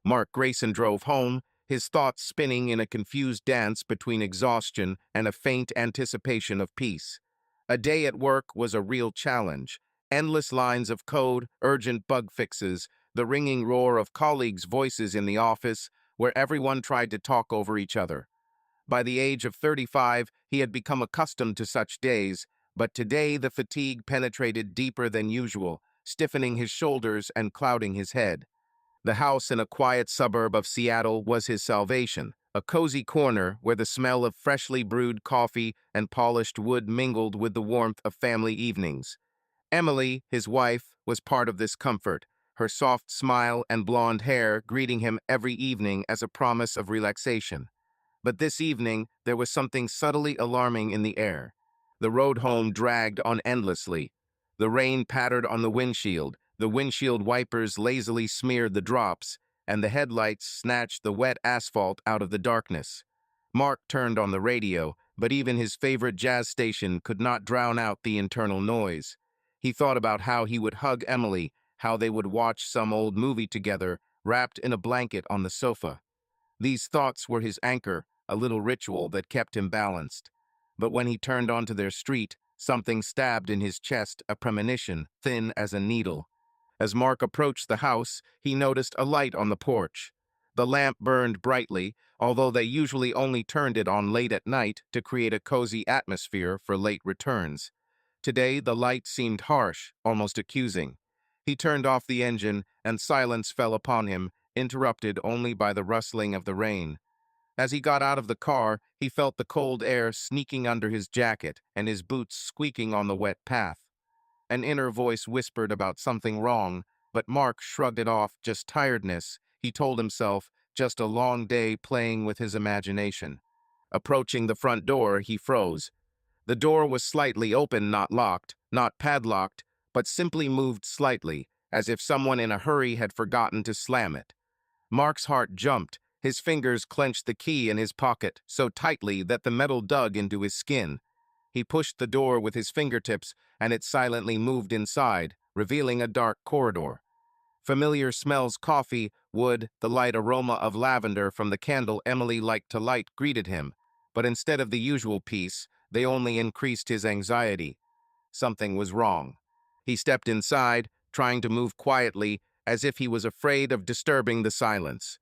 Mark Grayson drove home, his thoughts spinning in a confused dance between exhaustion and a faint anticipation of peace. A day at work was a real challenge. Endless lines of code, urgent bug fixes, the ringing roar of colleagues' voices in the office, where everyone tried to talk over each other. By the age of 35, he had become accustomed to such days, but today the fatigue penetrated deeper than usual, stiffening his shoulders and clouding his head. The house in a quiet suburb of Seattle was his salvation, a cozy corner where the smell of freshly brewed coffee and polished wood mingled with the warmth of family evenings. Emily, his wife, was part of this comfort, her soft smile and blonde hair greeting him every evening as a promise of relaxation. But this evening, there was something subtly alarming in the air. The road home dragged on endlessly. The rain pattered on the windshield wipers lazily smeared the drops, and the headlights snatched the wet asphalt out of the darkness. Mark turned on the radio, but even his favorite jazz station could not drown out the internal noise. He thought about how he would hug Emily, how they would watch some old movie together, wrapped in a blanket on the sofa. These thoughts were his anchor, a little ritual that kept him balanced. But when he turned onto their street, something stabbed in his chest, a premonition, thin as a needle. As Mark approached the house, he noticed a light on the porch. The lamp burned brightly, although they usually only turned it on late at night to create a cozy atmosphere for late returns. Today, the light seemed harsh, almost accusing. He turned off the engine, and silence fell upon him, interrupted only by the rustling of the rain. As he got out of the car, he felt the cold air sneaking under his jacket and his boots squeaking on the wet path. An inner voice whispered about something wrong, but Mark shrugged it off, just tiredness, he told himself, just a long day playing with his imagination. Approaching the front door, he froze. The door was slightly open, not locked, not padlocked, but simply moved slightly, as if someone in a hurry had forgotten to slam it. Mark's heart jumped. His fingers clenched the key in his pocket so tightly that the metal dug into his skin. He pushed the door with his fingertips, and it silently moved inside, revealing a dark corridor. Familiar smells, coffee, wood, the light aroma of lavender from the candle Emily liked to light greeted him, but instead of the usual peace, they only increased his anxiety. Something was wrong. He stepped inside, trying to move quietly, as if he was afraid of disturbing the silence.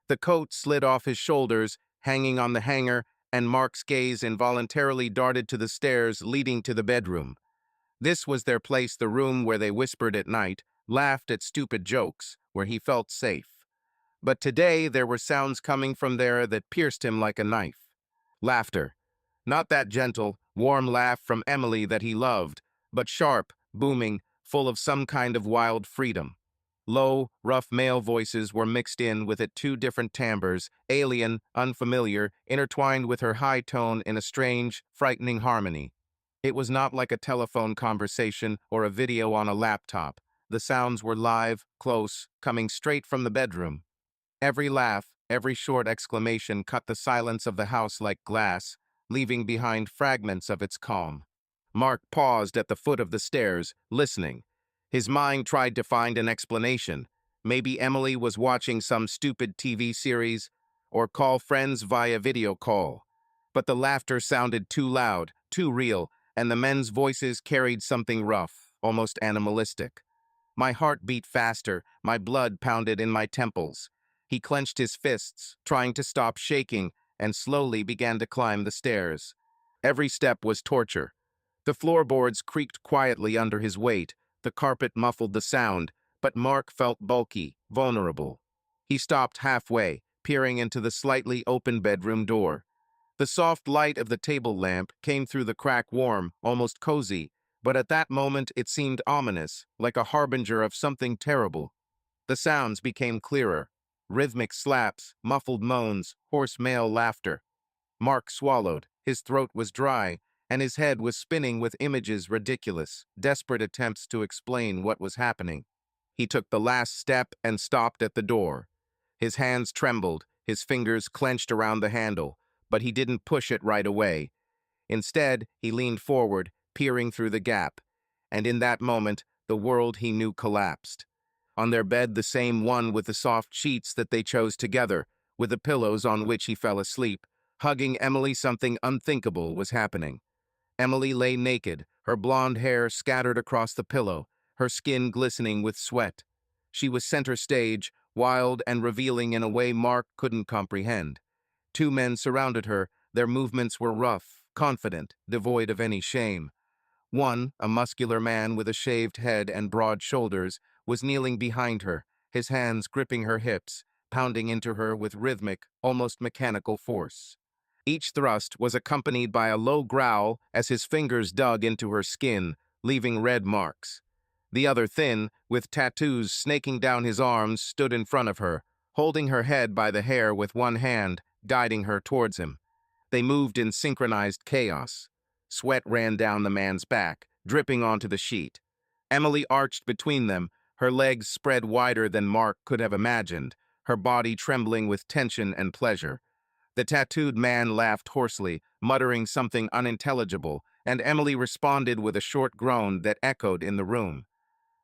The coat slid off his shoulders, hanging on the hanger, and Mark's gaze involuntarily darted to the stairs leading to the bedroom. This was their place, the room where they whispered at night, laughed at stupid jokes, where he felt safe. But today there were sounds coming from there that pierced him like a knife. Laughter. Not that gentle, warm laugh from Emily that he loved, but sharp, booming, full of some kind of wild freedom. Low, rough male voices were mixed in with it, two different timbres, alien, unfamiliar, intertwined with her high tone in a strange, frightening harmony. It was not like a telephone conversation or a video on a laptop. The sounds were live, close, coming straight from the bedroom. Every laugh, every short exclamation cut the silence of the house like glass, leaving behind fragments of its calm. Mark paused at the foot of the stairs, listening. His mind tried to find an explanation. Maybe Emily was watching some stupid TV series, or call friends via video call. But the laughter sounded too loud, too real, and the men's voices carried something rough, almost animalistic. My heart beat faster, my blood pounded in my temples. He clenched his fists, trying to stop shaking, and slowly began to climb the stairs. Every step was torture. The floorboards creaked quietly under his weight, the carpet muffled the sound, but Mark felt bulky, vulnerable. He stopped halfway, peering into the slightly open bedroom door. The soft light of the table lamp came through the crack warm, almost cozy, but at that moment it seemed ominous, like a harbinger of something terrible. The sounds became clearer. Rhythmic slaps, muffled moans, hoarse male laughter. Mark swallowed. His throat was dry, and his head was spinning with images, ridiculous, desperate attempts to explain what was happening. He took the last step and stopped at the door. His hands trembled, his fingers clenched around the handle, but he didn't push it right away. Instead, he leaned forward, peering through the gap, and in that moment, the world he knew collapsed. On their bed, the same one with the soft sheets that they chose together, with the pillows on which he fell asleep. Hugging Emily, something unthinkable was happening. Emily lay naked, her blonde hair scattered across the pillow, her skin glistening with sweat. She was center stage, wild and revealing in a way Mark couldn't comprehend. Two men surrounded her, their movements were rough, confident, devoid of any shame. One, a muscular man with a shaved head and broad shoulders, was kneeling behind her, his hands gripping her hips, pounding into her with rhythmic, almost mechanical force. Each thrust was accompanied by a low growl as his fingers dug into her skin, leaving red marks. The other, thin, with tattoos snaking down his arms, stood in front of her, holding her head by the hair with one hand, guiding her towards him. They moved in synchronized chaos. Sweat ran down the man's back, dripping onto the sheet. Emily arched between them, her legs spread wider than Mark could have imagined, her body trembling with tension and pleasure. The tattooed man laughed hoarsely, muttering something unintelligible, and Emily responded with a short groan that echoed in the room.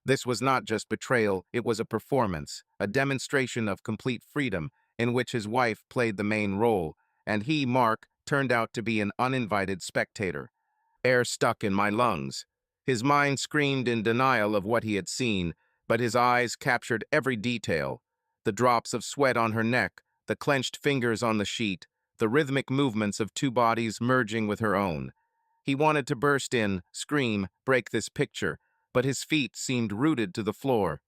This was not just betrayal, it was a performance, a demonstration of complete freedom in which his wife played the main role, and he, Mark, turned out to be an uninvited spectator. Air stuck in my lungs. His mind screamed in denial of what he had seen, but his eyes captured every detail. The drops of sweat on her neck, the clenched fingers on the sheet, the rhythmic movements of two bodies merging with her own. He wanted to burst in, scream, break this picture, but his feet seemed rooted to the floor.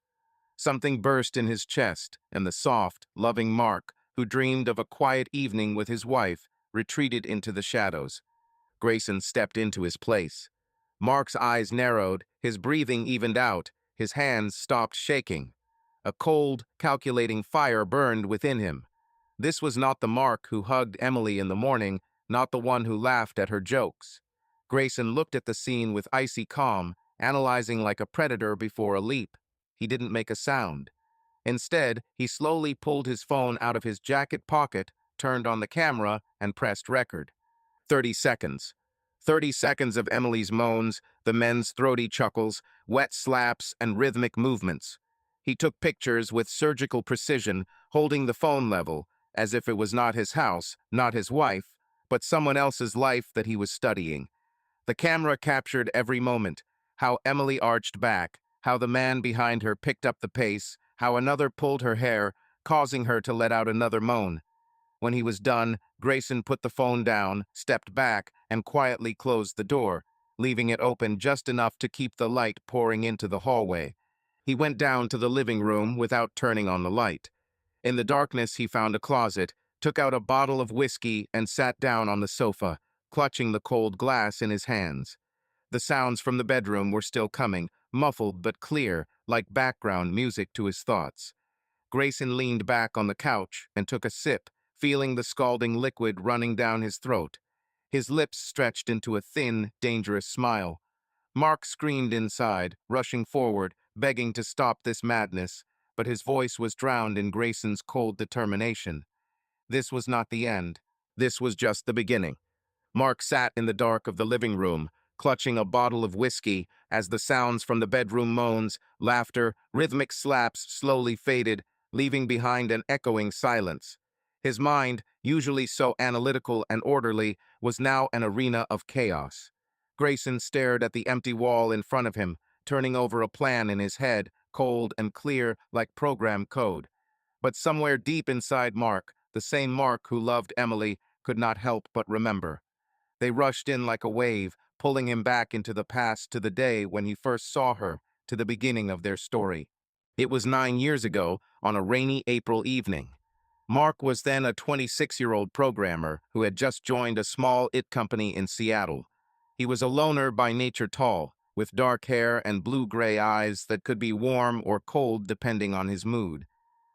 Something burst in his chest, and the soft, loving Mark, who dreamed of a quiet evening with his wife, retreated into the shadows. Grayson stepped into his place. Mark's eyes narrowed, his breathing evened out, his hands stopped shaking. A cold, calculating fire burned within him. This was not the Mark who hugged Emily in the morning, not the one who laughed at her jokes. Grayson looked at the scene with icy calm, analyzing like a predator before a leap. He didn't make a sound. Instead, he slowly pulled his phone out of his jacket pocket, turned on the camera, and pressed record. 30 seconds. 30 seconds of Emily's moans, the men's throaty chuckles, wet slaps, and rhythmic movements. He took pictures with surgical precision, holding the phone level, as if it was not his house, not his wife, but someone else's life that he was studying. The camera captured every moment, how Emily arched back, how the man behind her picked up the pace, how another pulled her hair, causing her to let out another moan. When he was done, Grayson put the phone down, stepped back, and quietly closed the door, leaving it open just enough to keep the light pouring into the hallway. He went down to the living room without turning on the light. In the darkness, he found a closet, took out a bottle of whiskey, and sat down on the sofa, clutching the cold glass in his hands. The sounds from the bedroom were still coming, muffled but clear, like background music to his thoughts. Grayson leaned back on the couch and took a sip, feeling the scalding liquid running down his throat. His lips stretched into a thin, dangerous smile. Mark screamed inside, rushing forward, begging to stop this madness, but his voice was drowned in Grayson's cold determination. This was not the end. This was just the beginning. Mark sat in the dark of the living room, clutching a bottle of whiskey as the sounds from the bedroom moans, laughter, rhythmic slaps slowly faded, leaving behind an echoing silence. His mind, usually so analytical and orderly, was now an arena of chaos. Grayson stared at the empty wall in front of him, turning over a plan in his head, cold and clear like program code. But somewhere deep inside Mark, the same Mark who loved Emily, could not help but remember. They rushed in like a wave, pulling him back into the past, to the day when he first saw her, to the beginning of their story. It was 9 years ago, on a rainy April evening. Mark was then a 26-year-old programmer who had just joined a small IT company in Seattle. He was a loner by nature, tall, with dark hair and blue-gray eyes that could be warm or cold depending on his mood.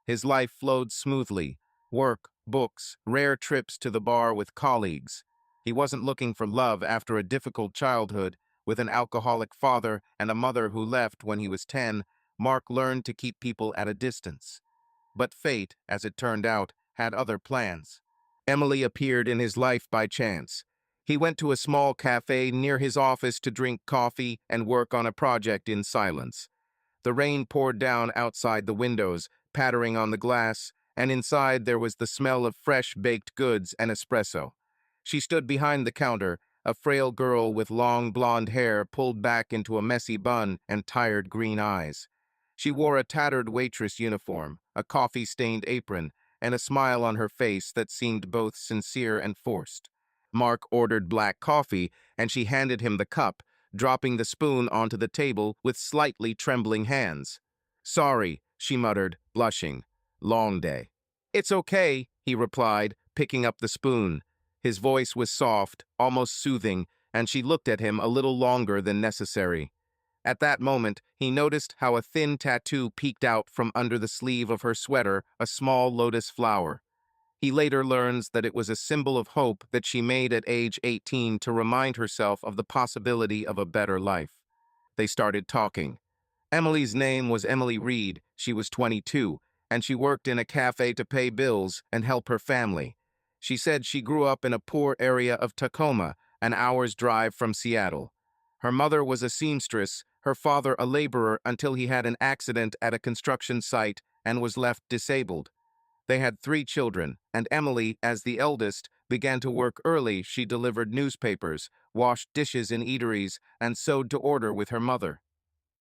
His life flowed smoothly: work, books, rare trips to the bar with colleagues. He wasn't looking for love after a difficult childhood. With an alcoholic father and a mother who left when he was 10, Mark learned to keep people at a distance. But fate, as it turned out, had other plans. Emily appeared in his life by chance. He went to a small cafe near his office to drink coffee and work on a project in silence. The rain poured down outside the windows, pattering on the glass, and inside there was the smell of fresh baked goods and espresso. She stood behind the counter, a frail girl with long blonde hair pulled back into a messy bun and tired green eyes. She wore a tattered waitress uniform, a coffee-stained apron, and a smile on her face that seemed both sincere and forced. Mark ordered black coffee, and she handed him the cup, dropping the spoon onto the table with slightly trembling hands. "Sorry," she muttered, blushing. "Long day." "It's okay," he replied, picking up the spoon. His voice was soft, almost soothing, and she looked at him a little longer than necessary. At that moment, he noticed how a thin tattoo peeked out from under the sleeve of her sweater, a small lotus flower. He later learns that it was a symbol of hope that she made at age 18 to remind herself of the possibility of a better life. They started talking. Emily's name was Emily Reed. She was 22, and she worked in a cafe to pay bills and help her family. She said she grew up in a poor area of Tacoma, an hour's drive from Seattle. Her mother was a seamstress, her father a laborer until he had an accident at a construction site and was left disabled. They had 3 children, and Emily, as the eldest, began to work early. She delivered newspapers, washed dishes in eateries, and sewed to order with her mother.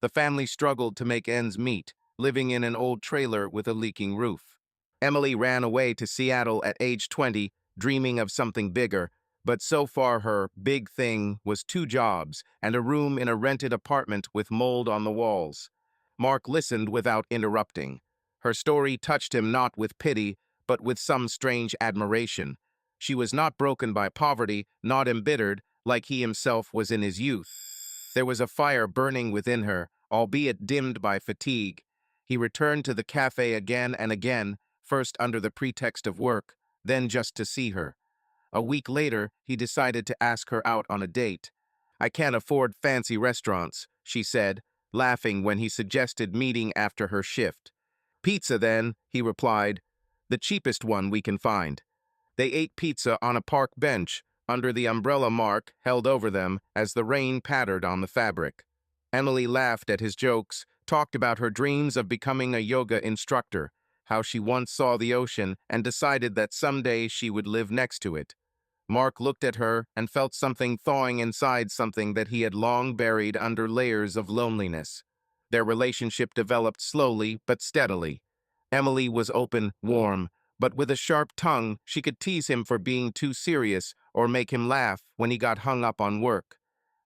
The family struggled to make ends meet, living in an old trailer with a leaking roof. Emily ran away to Seattle at age 20, dreaming of something bigger, but so far her big thing was 2 jobs and a room in a rented apartment with mold on the walls. Mark listened without interrupting. Her story touched him not with pity, but with some strange admiration. She was not broken by poverty, not embittered, like he himself was in his youth. There was a fire burning within her, albeit dimmed by fatigue. He returned to the cafe again and again, first under the pretext of work, then just to see her. A week later, he decided to ask her out on a date. "I can't afford fancy restaurants," she said, laughing when he suggested meeting after her shift. "Pizza, then," he replied. "The cheapest one we can find." They ate pizza on a park bench, under the umbrella Mark held over them as the rain pattered on the fabric. Emily laughed at his jokes, talked about her dreams of becoming a yoga instructor, how she once saw the ocean and decided that someday she would live next to it. Mark looked at her and felt something thawing inside something that he had long buried under layers of loneliness. Their relationship developed slowly but steadily. Emily was open, warm, but with a sharp tongue she could tease him for being too serious or make him laugh when he got hung up on work.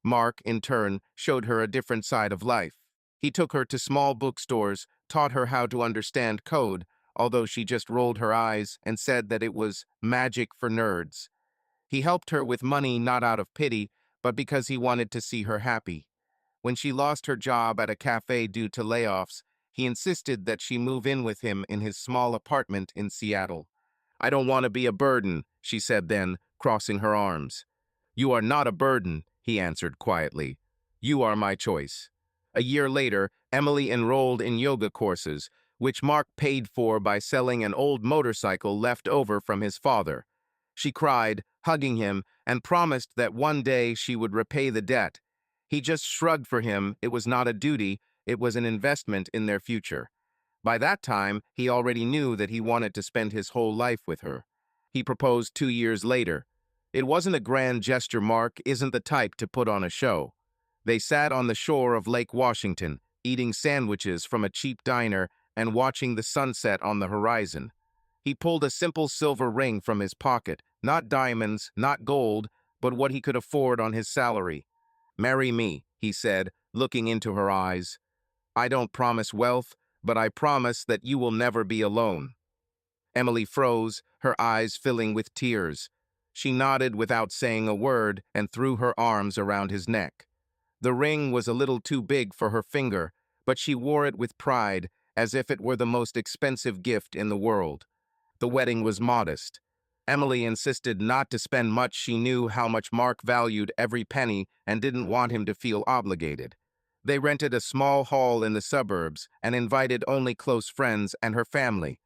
Mark, in turn, showed her a different side of life. He took her to small bookstores, taught her how to understand code, although she just rolled her eyes and said that it was magic for nerds. He helped her with money not out of pity, but because he wanted to see her happy. When she lost her job at a cafe due to layoffs, he insisted that she move in with him in his small apartment in Seattle. "I don't want to be a burden," she said then, crossing her arms. "You are not a burden," he answered quietly. "You are my choice." A year later, Emily enrolled in yoga courses, which Mark paid for by selling an old motorcycle left over from his father. She cried, hugging him, and promised that one day she would repay the debt. He just shrugged for him. It was not a duty, it was an investment in their future. By that time, he already knew that he wanted to spend his whole life with her. He proposed 2 years later. It wasn't a grand gesture. Mark isn't the type to put on a show. They sat on the shore of Lake Washington, eating sandwiches from a cheap diner and watching the sunset on the horizon. He pulled a simple silver ring from his pocket, not diamonds, not gold, but what he could afford on his salary. "Marry me," he said, looking into her eyes. "I don't promise wealth, but I promise that you will never be alone." Emily froze, her eyes filling with tears. She nodded without saying a word and threw her arms around his neck. The ring was a little too big for her finger, but she wore it with pride, as if it were the most expensive gift in the world. The wedding was modest. Emily insisted not to spend much. She knew how much Mark valued every penny and didn't want him to feel obligated. They rented a small hall in the suburbs and invited only close friends and her family.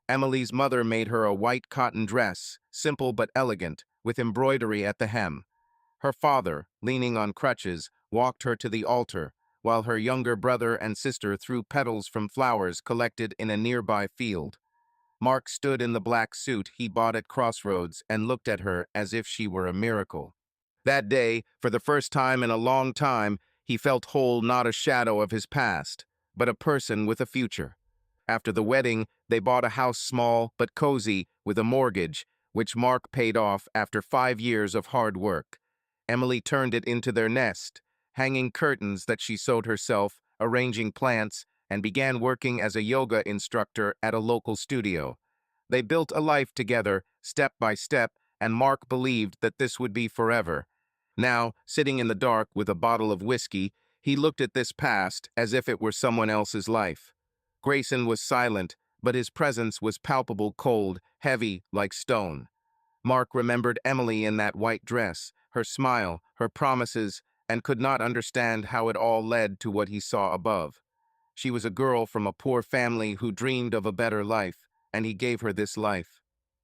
Emily's mother made her a white cotton dress, simple but elegant, with embroidery at the hem. Her father, leaning on crutches, walked her to the altar, while her younger brother and sister threw petals from flowers collected in a nearby field. Mark stood in the black suit he bought at Crossroads and looked at her as if she were a miracle. That day, for the first time in a long time, he felt whole, not a shadow of his past, but a person with a future. After the wedding, they bought a house small but cozy with a mortgage, which Mark paid off after 5 years of hard work. Emily turned it into their nest, hanging curtains that she sewed herself, arranging plants, and began working as a yoga instructor at a local studio. They built a life together, step by step, and Mark believed that this would be forever. Now, sitting in the dark with a bottle of whiskey, he looked at this past as if it were someone else's life. Grayson was silent, but his presence was palpable, cold, heavy, like stone. Mark remembered Emily in that white dress, her smile, her promises, and could not understand how it all led to what he saw above. She was a girl from a poor family who dreamed of a better life, and he gave her this life.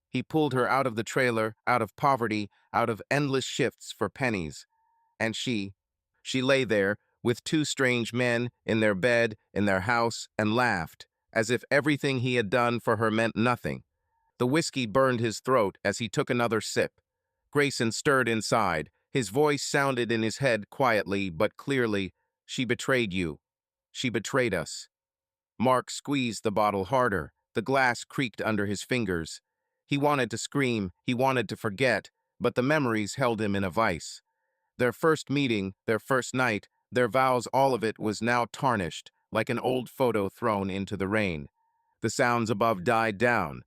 He pulled her out of the trailer, out of poverty, out of endless shifts for pennies. And she lay there with two strange men in their bed, in their house, and laughed, as if everything he had done for her meant nothing. The whiskey burned his throat as he took another sip. Grayson stirred inside. His voice sounded in his head quietly but clearly. "She betrayed you. She betrayed us." Mark squeezed the bottle harder. The glass creaked under his fingers. He wanted to scream, he wanted to forget, but the memories held him in a vice. Their first meeting, their first night, their vows, all of it was now tarnished, like an old photo thrown into the rain. The sounds above died down.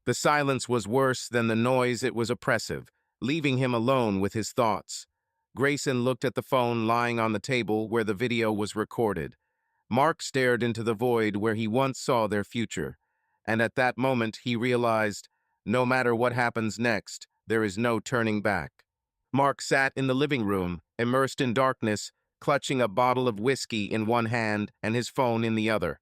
The silence was worse than the noise, it was oppressive, leaving him alone with his thoughts. Grayson looked at the phone lying on the table where the video was recorded. Mark stared into the void where he once saw their future, and at that moment he realized, no matter what happens next, there is no turning back. Mark sat in the living room, immersed in darkness, clutching a bottle of whiskey in one hand and his phone in the other.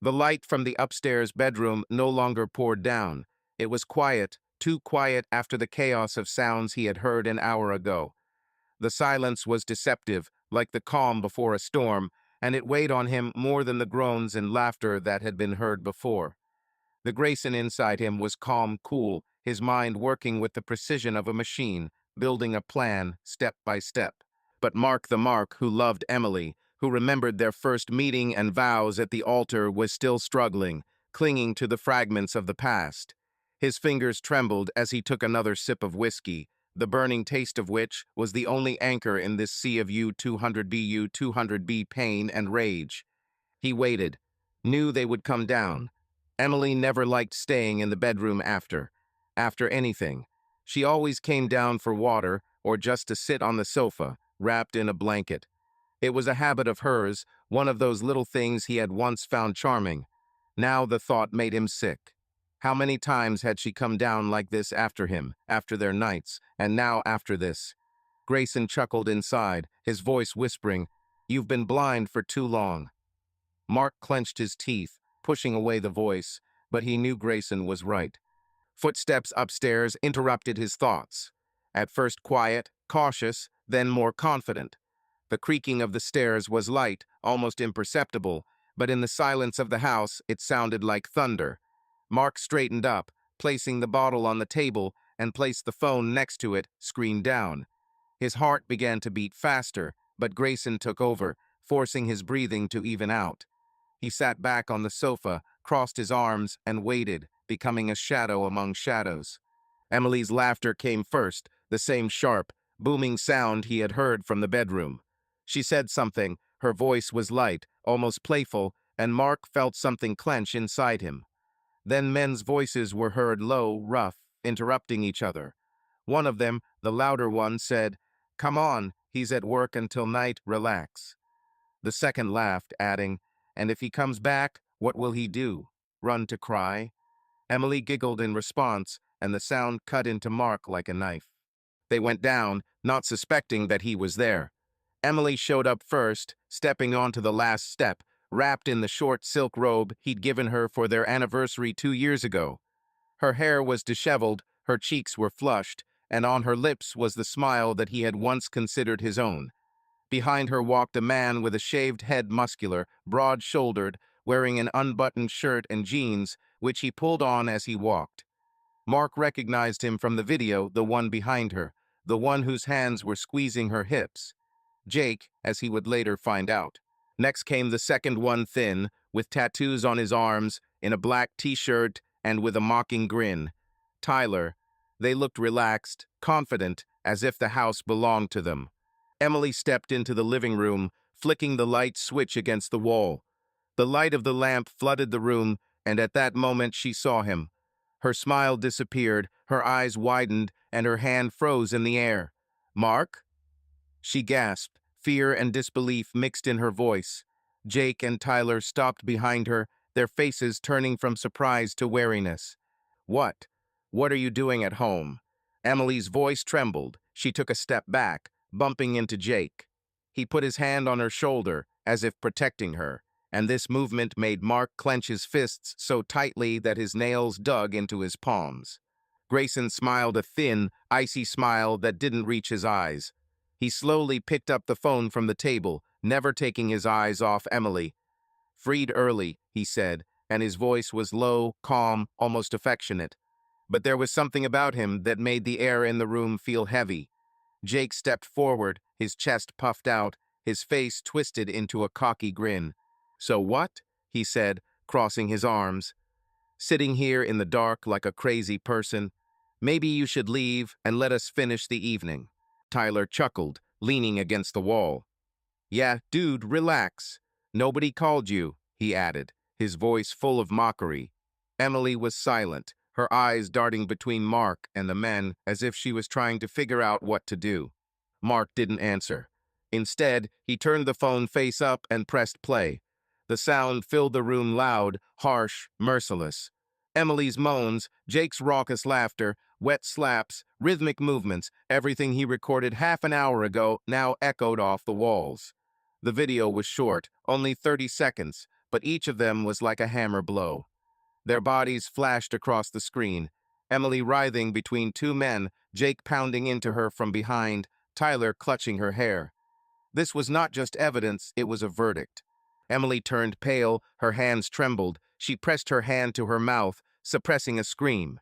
The light from the upstairs bedroom no longer poured down. It was quiet, too quiet after the chaos of sounds he had heard an hour ago. The silence was deceptive, like the calm before a storm, and it weighed on him more than the groans and laughter that had been heard before. The Grayson inside him was calm, cool, his mind working with the precision of a machine, building a plan step by step. But Mark, the Mark who loved Emily, who remembered their first meeting and vows at the altar, was still struggling, clinging to the fragments of the past. His fingers trembled as he took another sip of whiskey, the burning taste of which was the only anchor in this sea of U-200B, U-200B pain and rage. He waited, knew they would come down. Emily never liked staying in the bedroom after anything. She always came down for water or just to sit on the sofa, wrapped in a blanket. It was a habit of hers, one of those little things he had once found charming. Now the thought made him sick. How many times had she come down like this after him, after their nights, and now after this? Grayson chuckled inside, his voice whispering, "You've been blind for too long." Mark clenched his teeth, pushing away the voice, but he knew Grayson was right. Footsteps upstairs interrupted his thoughts. At first quiet, cautious, then more confident. The creaking of the stairs was light, almost imperceptible, but in the silence of the house it sounded like thunder. Mark straightened up, placing the bottle on the table and placed the phone next to it, screen down. His heart began to beat faster, but Grayson took over, forcing his breathing to even out. He sat back on the sofa, crossed his arms, and waited, becoming a shadow among shadows. Emily's laughter came first, the same sharp, booming sound he had heard from the bedroom. She said something, her voice was light, almost playful, and Mark felt something clench inside him. Then men's voices were heard low, rough, interrupting each other. One of them, the louder one, said, "Come on, he's at work until night, relax." The second laughed, adding, "And if he comes back, what will he do? Run to cry?" Emily giggled in response, and the sound cut into Mark like a knife. They went down, not suspecting that he was there. Emily showed up first, stepping onto the last step, wrapped in the short silk robe he'd given her for their anniversary 2 years ago. Her hair was disheveled, her cheeks were flushed, and on her lips was the smile that he had once considered his own. Behind her walked a man with a shaved head, muscular, broad-shouldered, wearing an unbuttoned shirt and jeans, which he pulled on as he walked. Mark recognized him from the video, the one behind her, the one whose hands were squeezing her hips. Jake, as he would later find out. Next came the second one, thin, with tattoos on his arms, in a black t-shirt, and with a mocking grin. Tyler. They looked relaxed, confident, as if the house belonged to them. Emily stepped into the living room, flicking the light switch against the wall. The light of the lamp flooded the room, and at that moment she saw him. Her smile disappeared, her eyes widened, and her hand froze in the air. "Mark?" She gasped, fear and disbelief mixed in her voice. Jake and Tyler stopped behind her, their faces turning from surprise to wariness. "What? What are you doing at home?" Emily's voice trembled. She took a step back, bumping into Jake. He put his hand on her shoulder, as if protecting her, and this movement made Mark clench his fists so tightly that his nails dug into his palms. Grayson smiled, a thin, icy smile that didn't reach his eyes. He slowly picked up the phone from the table, never taking his eyes off Emily. "Freed early," he said, and his voice was low, calm, almost affectionate. But there was something about him that made the air in the room feel heavy. Jake stepped forward, his chest puffed out, his face twisted into a cocky grin. "So what?" he said, crossing his arms. "Sitting here in the dark like a crazy person. Maybe you should leave and let us finish the evening." Tyler chuckled, leaning against the wall. "Yeah, dude, relax. Nobody called you," he added, his voice full of mockery. Emily was silent, her eyes darting between Mark and the men as if she was trying to figure out what to do. Mark didn't answer. Instead, he turned the phone face up and pressed play. The sound filled the room, loud, harsh, merciless. Emily's moans, Jake's raucous laughter, wet slaps, rhythmic movements, everything he recorded half an hour ago now echoed off the walls. The video was short, only 30 seconds, but each of them was like a hammer blow. Their bodies flashed across the screen, Emily writhing between two men, Jake pounding into her from behind, Tyler clutching her hair. This was not just evidence, it was a verdict. Emily turned pale, her hands trembled. She pressed her hand to her mouth, suppressing a scream.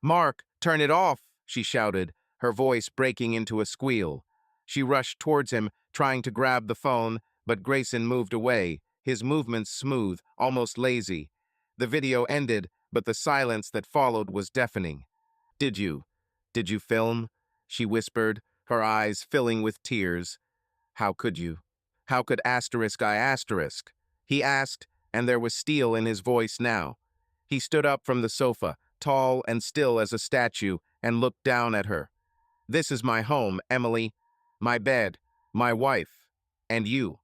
"Mark, turn it off," she shouted, her voice breaking into a squeal. She rushed towards him, trying to grab the phone, but Grayson moved away, his movements smooth, almost lazy. The video ended, but the silence that followed was deafening. Did you film?" she whispered, her eyes filling with tears. "How could you? How could *I*?" He asked, and there was steel in his voice now. He stood up from the sofa, tall and still as a statue, and looked down at her. "This is my home, Emily. My bed, my wife, and you."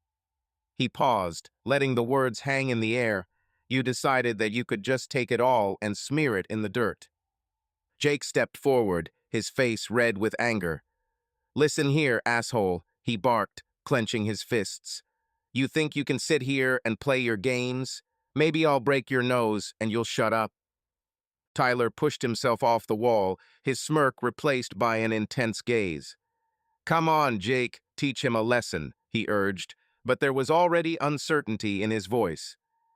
He paused, letting the words hang in the air. "You decided that you could just take it all and smear it in the dirt." Jake stepped forward, his face red with anger. "Listen here, asshole," he barked, clenching his fists. "You think you can sit here and play your games? Maybe I'll break your nose and you'll shut up." Tyler pushed himself off the wall, his smirk replaced by an intense gaze. "Come on, Jake, teach him a lesson," he urged, but there was already uncertainty in his voice.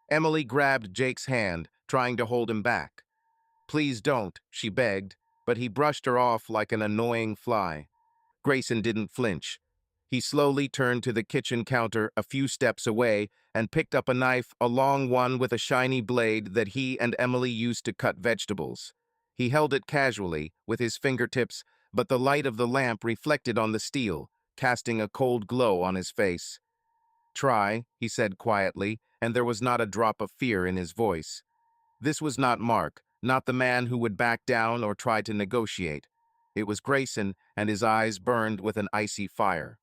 Emily grabbed Jake's hand, trying to hold him back. "Please don't," she begged, but he brushed her off like an annoying fly. Grayson didn't flinch. He slowly turned to the kitchen counter a few steps away and picked up a knife, a long one with a shiny blade that he and Emily used to cut vegetables. He held it casually, with his fingertips, but the light of the lamp reflected on the steel, casting a cold glow on his face. "Try," he said quietly, and there was not a drop of fear in his voice. This was not Mark, not the man who would back down or try to negotiate. It was Grayson, and his eyes burned with an icy fire.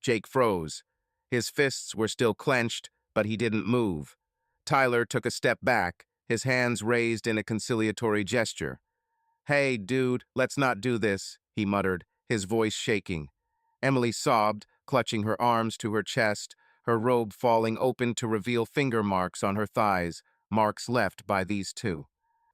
Jake froze. His fists were still clenched, but he didn't move. Tyler took a step back, his hands raised in a conciliatory gesture. "Hey, dude, let's not do this," he muttered, his voice shaking. Emily sobbed, clutching her arms to her chest, her robe falling open to reveal finger marks on her thighs, marks left by these two.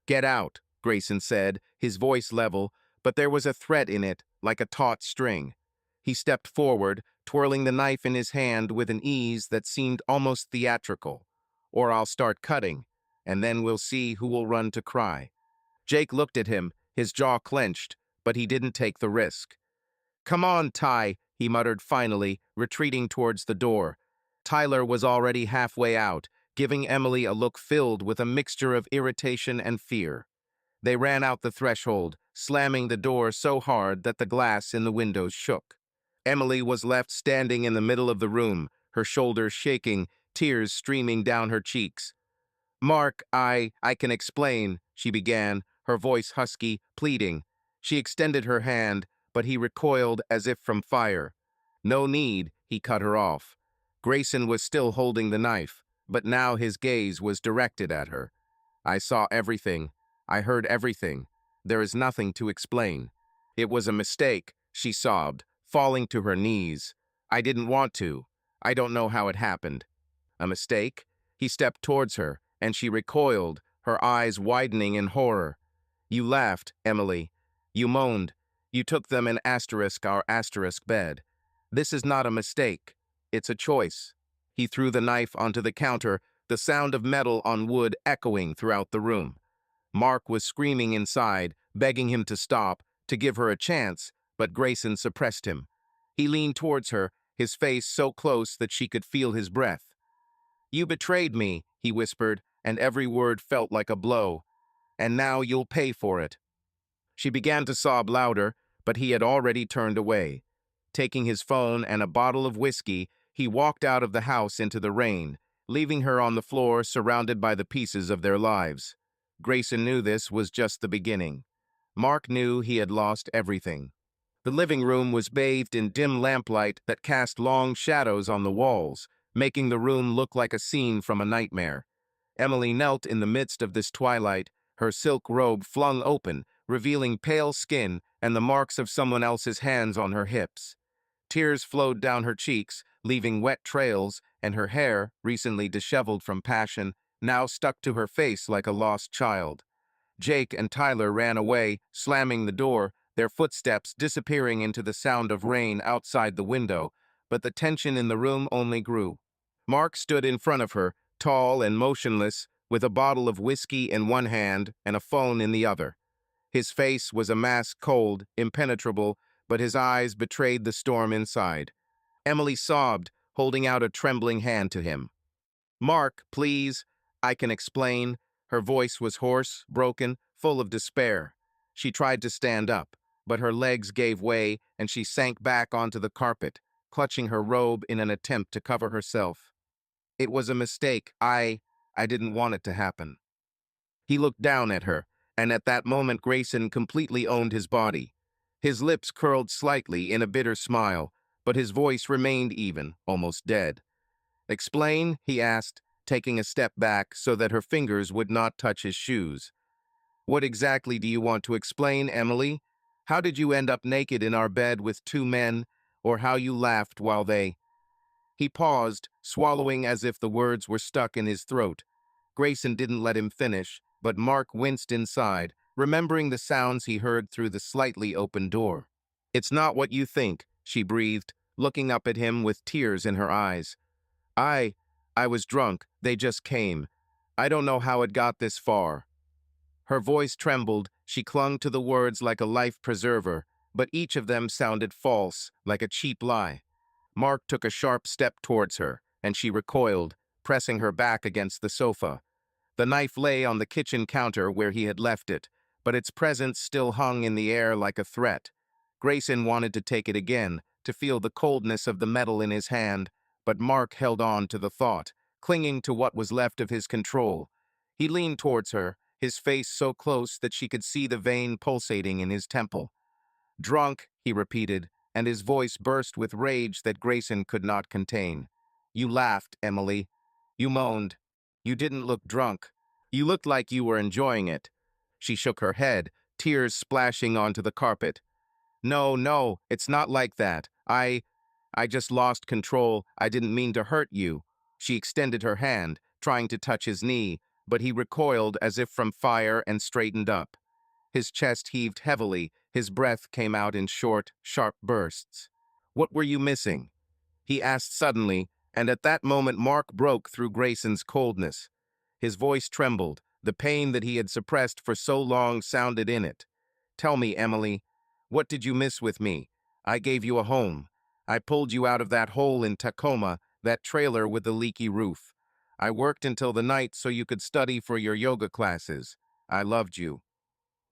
"Get out," Grayson said, his voice level, but there was a threat in it, like a taut string. He stepped forward, twirling the knife in his hand with an ease that seemed almost theatrical. Or I'll start cutting, and then we'll see who will run to cry. Jake looked at him, his jaw clenched, but he didn't take the risk. Come on, Ty, he muttered finally, retreating towards the door. Tyler was already halfway out, giving Emily a look filled with a mixture of irritation and fear. They ran out the threshold, slamming the door so hard that the glass in the windows shook. Emily was left standing in the middle of the room, her shoulders shaking, tears streaming down her cheeks. Mark, I can explain, she began, her voice husky, pleading. She extended her hand, but he recoiled as if from fire. No need, he cut her off. Grayson was still holding the knife, but now his gaze was directed at her. I saw everything. I heard everything. There is nothing to explain. It was a mistake, she sobbed, falling to her knees. I didn't want to. I don't know how it happened. A mistake? He stepped towards her, and she recoiled, her eyes widening in horror. You laughed, Emily. You moaned. You took them in our asterisk bed. This is not a mistake. It's a choice. He threw the knife onto the counter, the sound of metal on wood echoing throughout the room. Mark was screaming inside, begging him to stop, to give her a chance, but Grayson suppressed him. He leaned towards her, his face so close that she could feel his breath. You betrayed me, he whispered, and every word felt like a blow. And now you'll pay for it. She began to sob louder, but he had already turned away. Taking his phone and a bottle of whiskey, he walked out of the house into the rain, leaving her on the floor surrounded by the pieces of their lives. Grayson knew this was just the beginning. Mark knew he had lost everything. The living room was bathed in dim lamplight that cast long shadows on the walls, making the room look like a scene from a nightmare. Emily knelt in the midst of this twilight, her silk robe flung open, revealing pale skin and the marks of someone else's hands on her hips. Tears flowed down her cheeks, leaving wet trails, and her hair, recently disheveled from passion, now stuck to her face like a lost child. Jake and Tyler ran away, slamming the door, their footsteps disappearing into the sound of rain outside the window, but the tension in the room only grew. Mark stood in front of her, tall and motionless, with a bottle of whiskey in one hand and a phone in the other. His face was a mask cold, impenetrable, but his eyes betrayed the storm inside. Emily sobbed, holding out a trembling hand to him. Mark, please, I can explain. Her voice was hoarse, broken, full of despair. She tried to stand up, but her legs gave way and she sank back onto the carpet, clutching her robe in an attempt to cover herself. It was a mistake. I didn't want it to happen. He looked down at her, and at that moment Grayson completely owned his body. His lips curled slightly in a bitter smile, but his voice remained even, almost dead. Explain, he asked, taking a step back so that her fingers would not touch his shoes. What exactly do you want to explain, Emily? How did you end up naked in our bed with two men, or how you laughed while they... He paused, swallowing as if the words were stuck in his throat. Grayson didn't let him finish, but Mark winced inside, remembering the sounds he heard through the slightly open door. It's not what you think, she breathed, looking up at him with tears in her eyes. I was drunk, they just came. I don't know how it got this far. Her voice trembled, she clung to the words like a life preserver, but each of them sounded false, like a cheap lie. Mark took a sharp step towards her, and she recoiled, pressing her back against the sofa. The knife lay on the kitchen counter where he had left it, but its presence still hung in the air like a threat. Grayson wanted to take it again, to feel the coldness of the metal in his hand, but Mark held on to the thought, clinging to what was left of his control. He leaned towards her, his face so close that she could see the vein pulsating in his temple. Drunk, he repeated, and his voice burst with rage that Grayson could not contain. You laughed, Emily. You moaned. You didn't look drunk. You looked like you were enjoying it. She shook her head, tears splashing onto the carpet. No, it's not like that. I just lost control. I didn't mean to hurt you. She extended her hand, trying to touch his knee, but he recoiled as if from fire and straightened up. His chest heaved heavily, his breath came out in short, sharp bursts. What were you missing? he asked suddenly, and at that moment Mark broke through Grayson's coldness. His voice trembled. The pain that he had suppressed for so long sounded in it. "Tell me, Emily, what did you miss with me? I gave you a home. I pulled you out of that hole in Tacoma, that trailer with the leaky roof. I worked until the night so you could study for your yoga classes. I loved you."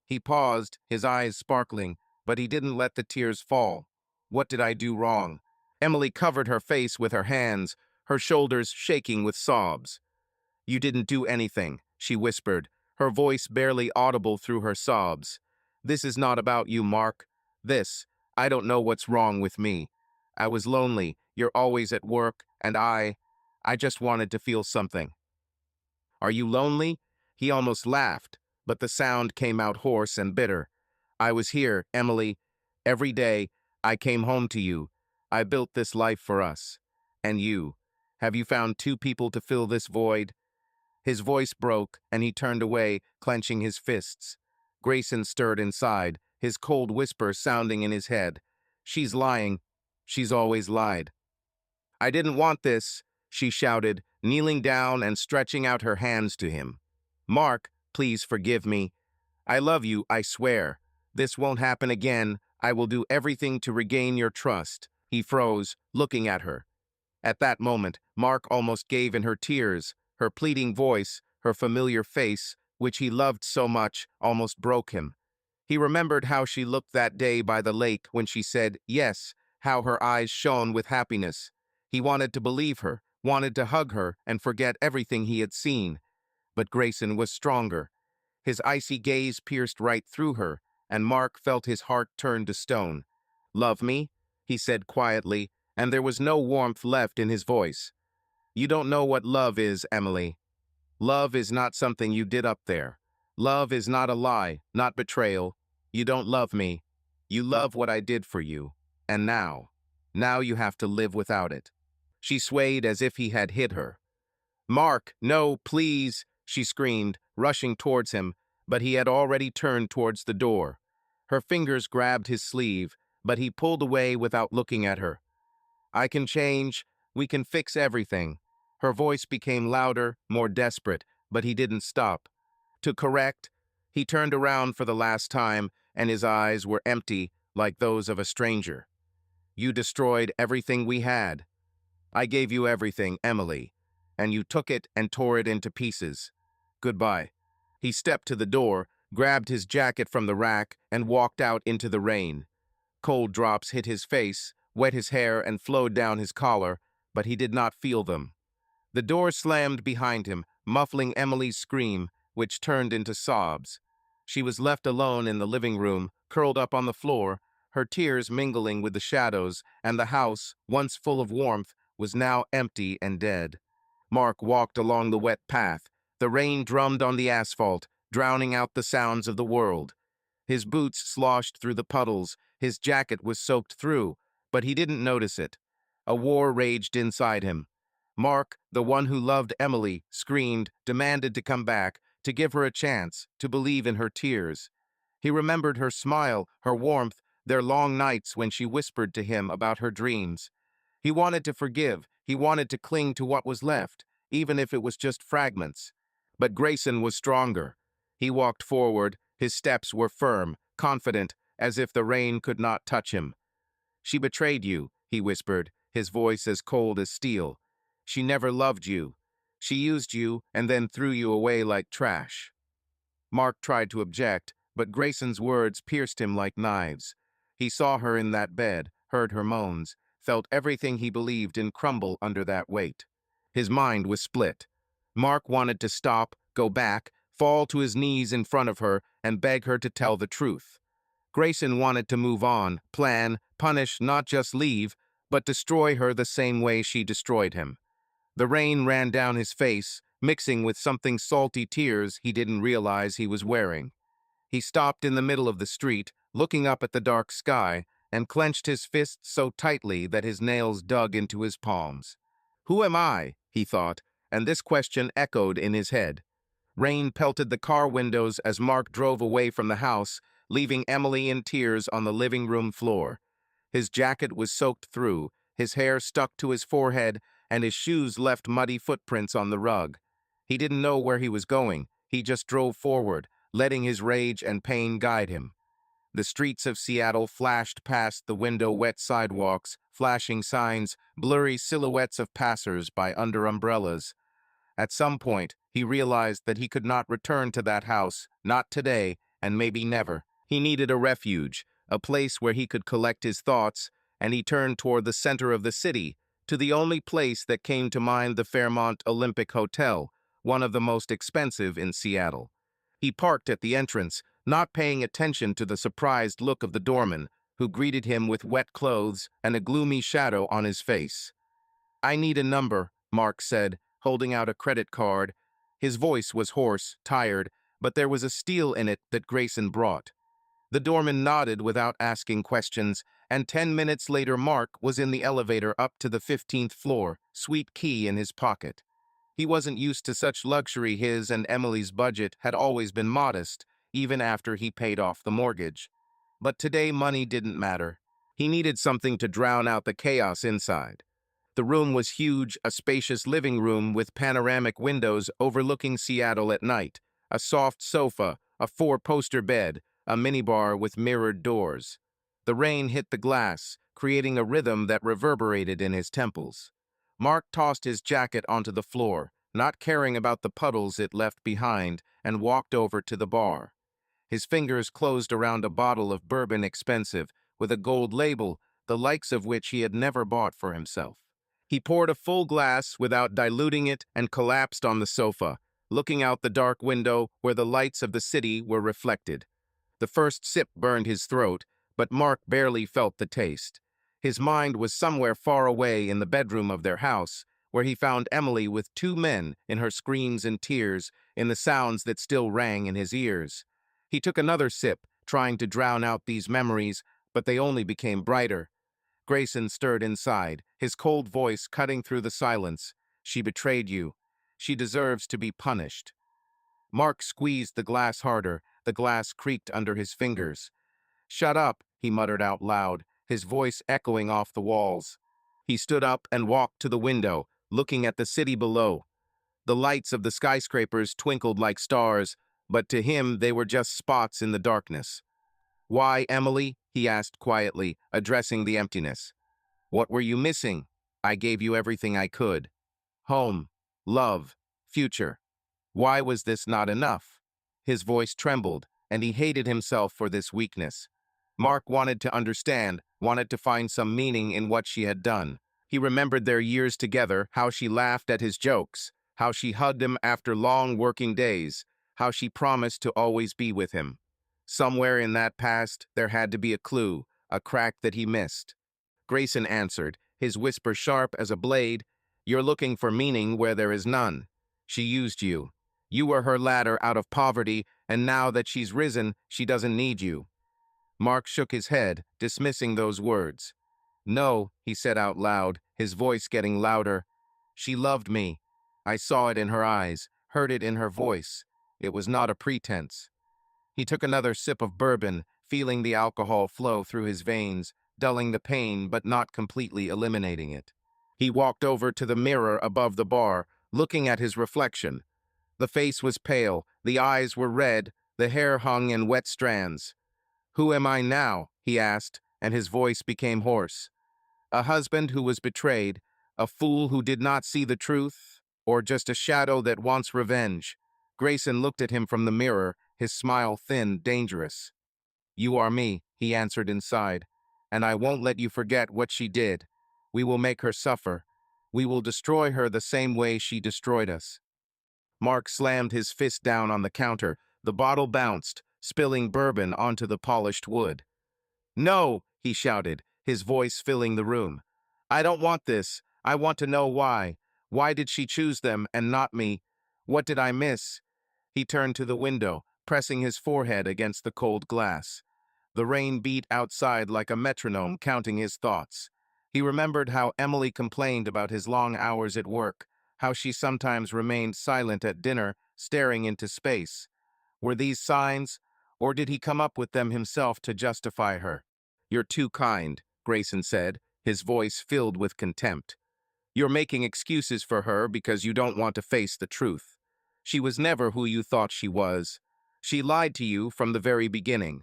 He paused, his eyes sparkling, but he didn't let the tears fall. "What did I do wrong?" Emily covered her face with her hands, her shoulders shaking with sobs. "You didn't do anything," she whispered, her voice barely audible through her sobs. "This is not about you, Mark. I don't know what's wrong with me. I was lonely, you're always at work, and I just wanted to feel something." "Are you lonely?" He almost laughed, but the sound came out hoarse and bitter. "I was here, Emily. Every day, I came home to you. I built this life for us. And you. Have you found two people to fill this void?" His voice broke, and he turned away, clenching his fists. Grayson stirred inside, his cold whisper sounding in his head. "She's lying. She's always lied." "I didn't want this," she shouted, kneeling down and stretching out her hands to him. "Mark, please forgive me. I love you, I swear. This won't happen again. I will do everything to regain your trust." He froze, looking at her. At that moment, Mark almost gave in her tears. Her pleading voice, her familiar face, which he loved so much, almost broke him. He remembered how she looked that day by the lake when she said yes, how her eyes shone with happiness. He wanted to believe her, wanted to hug her and forget everything he had seen. But Grayson was stronger. His icy gaze pierced right through her, and Mark felt his heart turn to stone. "Love me?" he said quietly, and there was no warmth left in his voice. "You don't know what love is, Emily. Love is not something you did up there. Love is not a lie, not betrayal. You don't love me. You love what I did for you. And now you have to live without it." She swayed as if he had hit her. "Mark, no, please," she screamed, rushing towards him, but he had already turned towards the door. Her fingers grabbed his sleeve, but he pulled away without looking at her. "I can change. We can fix everything." Her voice became louder, more desperate, but he didn't stop. To correct, he turned around for the last time, and his eyes were empty, like those of a stranger. "You destroyed everything we had. I gave you everything, Emily, and you took it and tore it into pieces. Goodbye." He stepped to the door, grabbed his jacket from the rack, and walked out into the rain. Cold drops hit his face, wet his hair, and flowed down his collar, but he did not feel them. The door slammed behind him, muffling Emily's scream, which turned into sobs. She was left alone in the living room, curled up on the floor, her tears mingling with the shadows, and the house, once full of warmth, was now empty and dead. Mark walked along the wet path. The rain drummed on the asphalt, drowning out the sounds of the world. His boots sloshed through the puddles, his jacket was soaked through, but he didn't notice it. A war raged inside him. Mark, the one who loved Emily, screamed, demanded to come back, to give her a chance, to believe in her tears. He remembered her smile, her warmth, their long nights when she whispered to him about her dreams. He wanted to forgive, he wanted to cling to what was left, even if it was just fragments. But Grayson was stronger. He walked forward, his steps were firm, confident, as if the rain could not touch him. "She betrayed you," he whispered, his voice as cold as steel. "She never loved you. She used you and then threw you away like trash." Mark tried to object, but Grayson's words pierced him like knives. He saw her in that bed, heard her moans, felt everything he believed in crumble under that weight. His mind was split. Mark wanted to stop, go back, fall to his knees in front of her, and beg her to tell the truth. Grayson wanted to move on, plan, punish, not just leave, but destroy her the same way she destroyed him. The rain ran down his face, mixing with something salty tears he didn't realize he was wearing. He stopped in the middle of the street, looking up at the dark sky, and clenched his fists so tightly that his nails dug into his palms. "Who am I?" he thought, and this question echoed in his head. Rain pelted the car windows as Mark drove away from the house, leaving Emily in tears on the living room floor. His jacket was soaked through, His hair stuck to his forehead, and his shoes left muddy footprints on the rug. He didn't know where he was going. He just drove forward, letting his rage and pain guide him. The streets of Seattle flashed past the window-wet sidewalks, flashing signs, blurry silhouettes of passers by under umbrellas. At some point, he realized that he could not return to that house, not today, and maybe never. He needed a refuge, a place where he could collect his thoughts, and he turned toward the center of the city, to the only place that came to mind, the Fairmont Olympic Hotel, one of the most expensive in Seattle. He parked at the entrance, not paying attention to the surprised look of the doorman, who greeted him with wet clothes and a gloomy shadow on his face. "I need a number," Mark said, holding out a credit card. His voice was hoarse, tired, but there was a steel in it that Grayson brought. The doorman nodded without asking questions, and 10 minutes later Mark was in the elevator up to the 15th floor, sweet key in his pocket. He wasn't used to such luxury. His and Emily's budget had always been modest, even after he paid off the mortgage. But today money didn't matter. He needed something to drown out the chaos inside. The room was huge, a spacious living room with panoramic windows overlooking Seattle at night, a soft sofa, a four-poster bed, a minibar with mirrored doors. The rain hit the glass, creating a rhythm that reverberated in his temples. Mark tossed his jacket onto the floor, not caring about the puddles it left behind, and walked over to the bar. His fingers closed around a bottle of bourbon, expensive, with a gold label, the likes of which he had never bought for himself. He poured a full glass without diluting it and collapsed on the sofa, looking out the dark window where the lights of the city were reflected. The first sip burned his throat, but Mark barely felt the taste. His mind was somewhere far away in the bedroom of their house, where he found Emily with two men, in her screams and tears, in the sounds that still rang in his ears. He took another sip, trying to drown out these memories, but they only became brighter. Grayson stirred inside, his cold voice cutting through the silence. "She betrayed you. She deserves to be punished." Mark squeezed the glass harder. The glass creaked under his fingers. "Shut up," he muttered out loud, his voice echoing off the walls. He stood up and walked to the window, looking at the city below. The lights of the skyscrapers twinkled like stars, but to him they were just spots in the darkness. "Why, Emily?" he asked quietly, addressing the emptiness. "What were you missing? I gave you everything I could. Home, love, future. Why was this not enough?" His voice trembled, and he hated himself for this weakness. Mark wanted to understand, wanted to find some meaning in what she had done. He remembered their years together, how she laughed at his jokes, how she hugged him after long working days, how she promised to always be with him. Somewhere in that past, there had to be a clue, a crack that he missed. Grayson answered, his whisper sharp as a blade. "You're looking for meaning where there is none. She used you. You were her ladder out of poverty, and now that she's risen, she doesn't need you." Mark shook his head, dismissing those words. "No," he said out loud, his voice getting louder. "She loved me. I saw it in her eyes, heard it in her voice. It was not a pretense." He took another sip of bourbon, feeling the alcohol flow through his veins, dulling the pain but not completely eliminating it. He walked over to the mirror above the bar, looking at his reflection. The face was pale, the eyes were red, the hair hung in wet strands. "Who am I now?" he asked, and his voice became hoarse. "A husband who was betrayed, a fool who did not see the truth, or just a shadow that wants revenge?" Grayson looked at him from the mirror, his smile thin, dangerous. "You are me," he answered inside, "and I won't let you forget what she did. We will make her suffer. We will destroy her the same way she destroyed us." Mark slammed his fist down on the counter. The bottle bounced, spilling bourbon onto the polished wood. "No!" he shouted, his voice filling the room. "I don't want this. I want to know why. Why did she choose them and not me? What did I miss?" He turned to the window, pressing his forehead against the cold glass. The rain beat outside like a metronome, counting his thoughts. He remembered how Emily complained about his long hours at work, how she sometimes remained silent at dinner, staring into space. Were these signs, or did he come up with them himself to justify her? "You're too kind," Grayson said, his voice filled with contempt. "You're making excuses for her because you don't want to face the truth. She was never who you thought she was. She lied to you from the very beginning."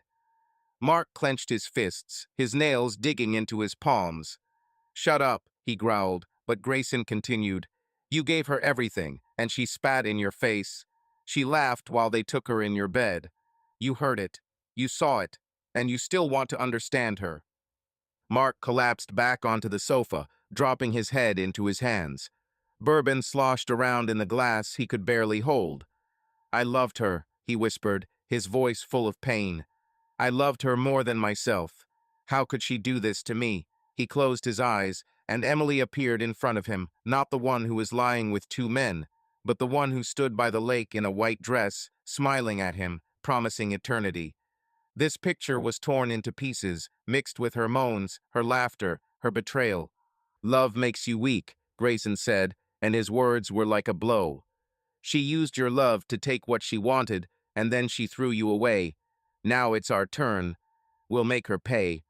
Mark clenched his fists, his nails digging into his palms. "Shut up," he growled, but Grayson continued. "You gave her everything, and she spat in your face. She laughed while they took her in your bed. You heard it, you saw it, and you still want to understand her." Mark collapsed back onto the sofa, dropping his head into his hands. Bourbon sloshed around in the glass he could barely hold. "I loved her," he whispered, his voice full of pain. "I loved her more than myself. How could she do this to me?" He closed his eyes, and Emily appeared in front of him, not the one who was lying with two men, but the one who stood by the lake in a white dress, smiling at him, promising eternity. This picture was torn into pieces, mixed with her moans, her laughter, her betrayal. "Love makes you weak," Grayson said, and his words were like a blow. "She used your love to take what she wanted, and then she threw you away. Now it's our turn. We'll make her pay."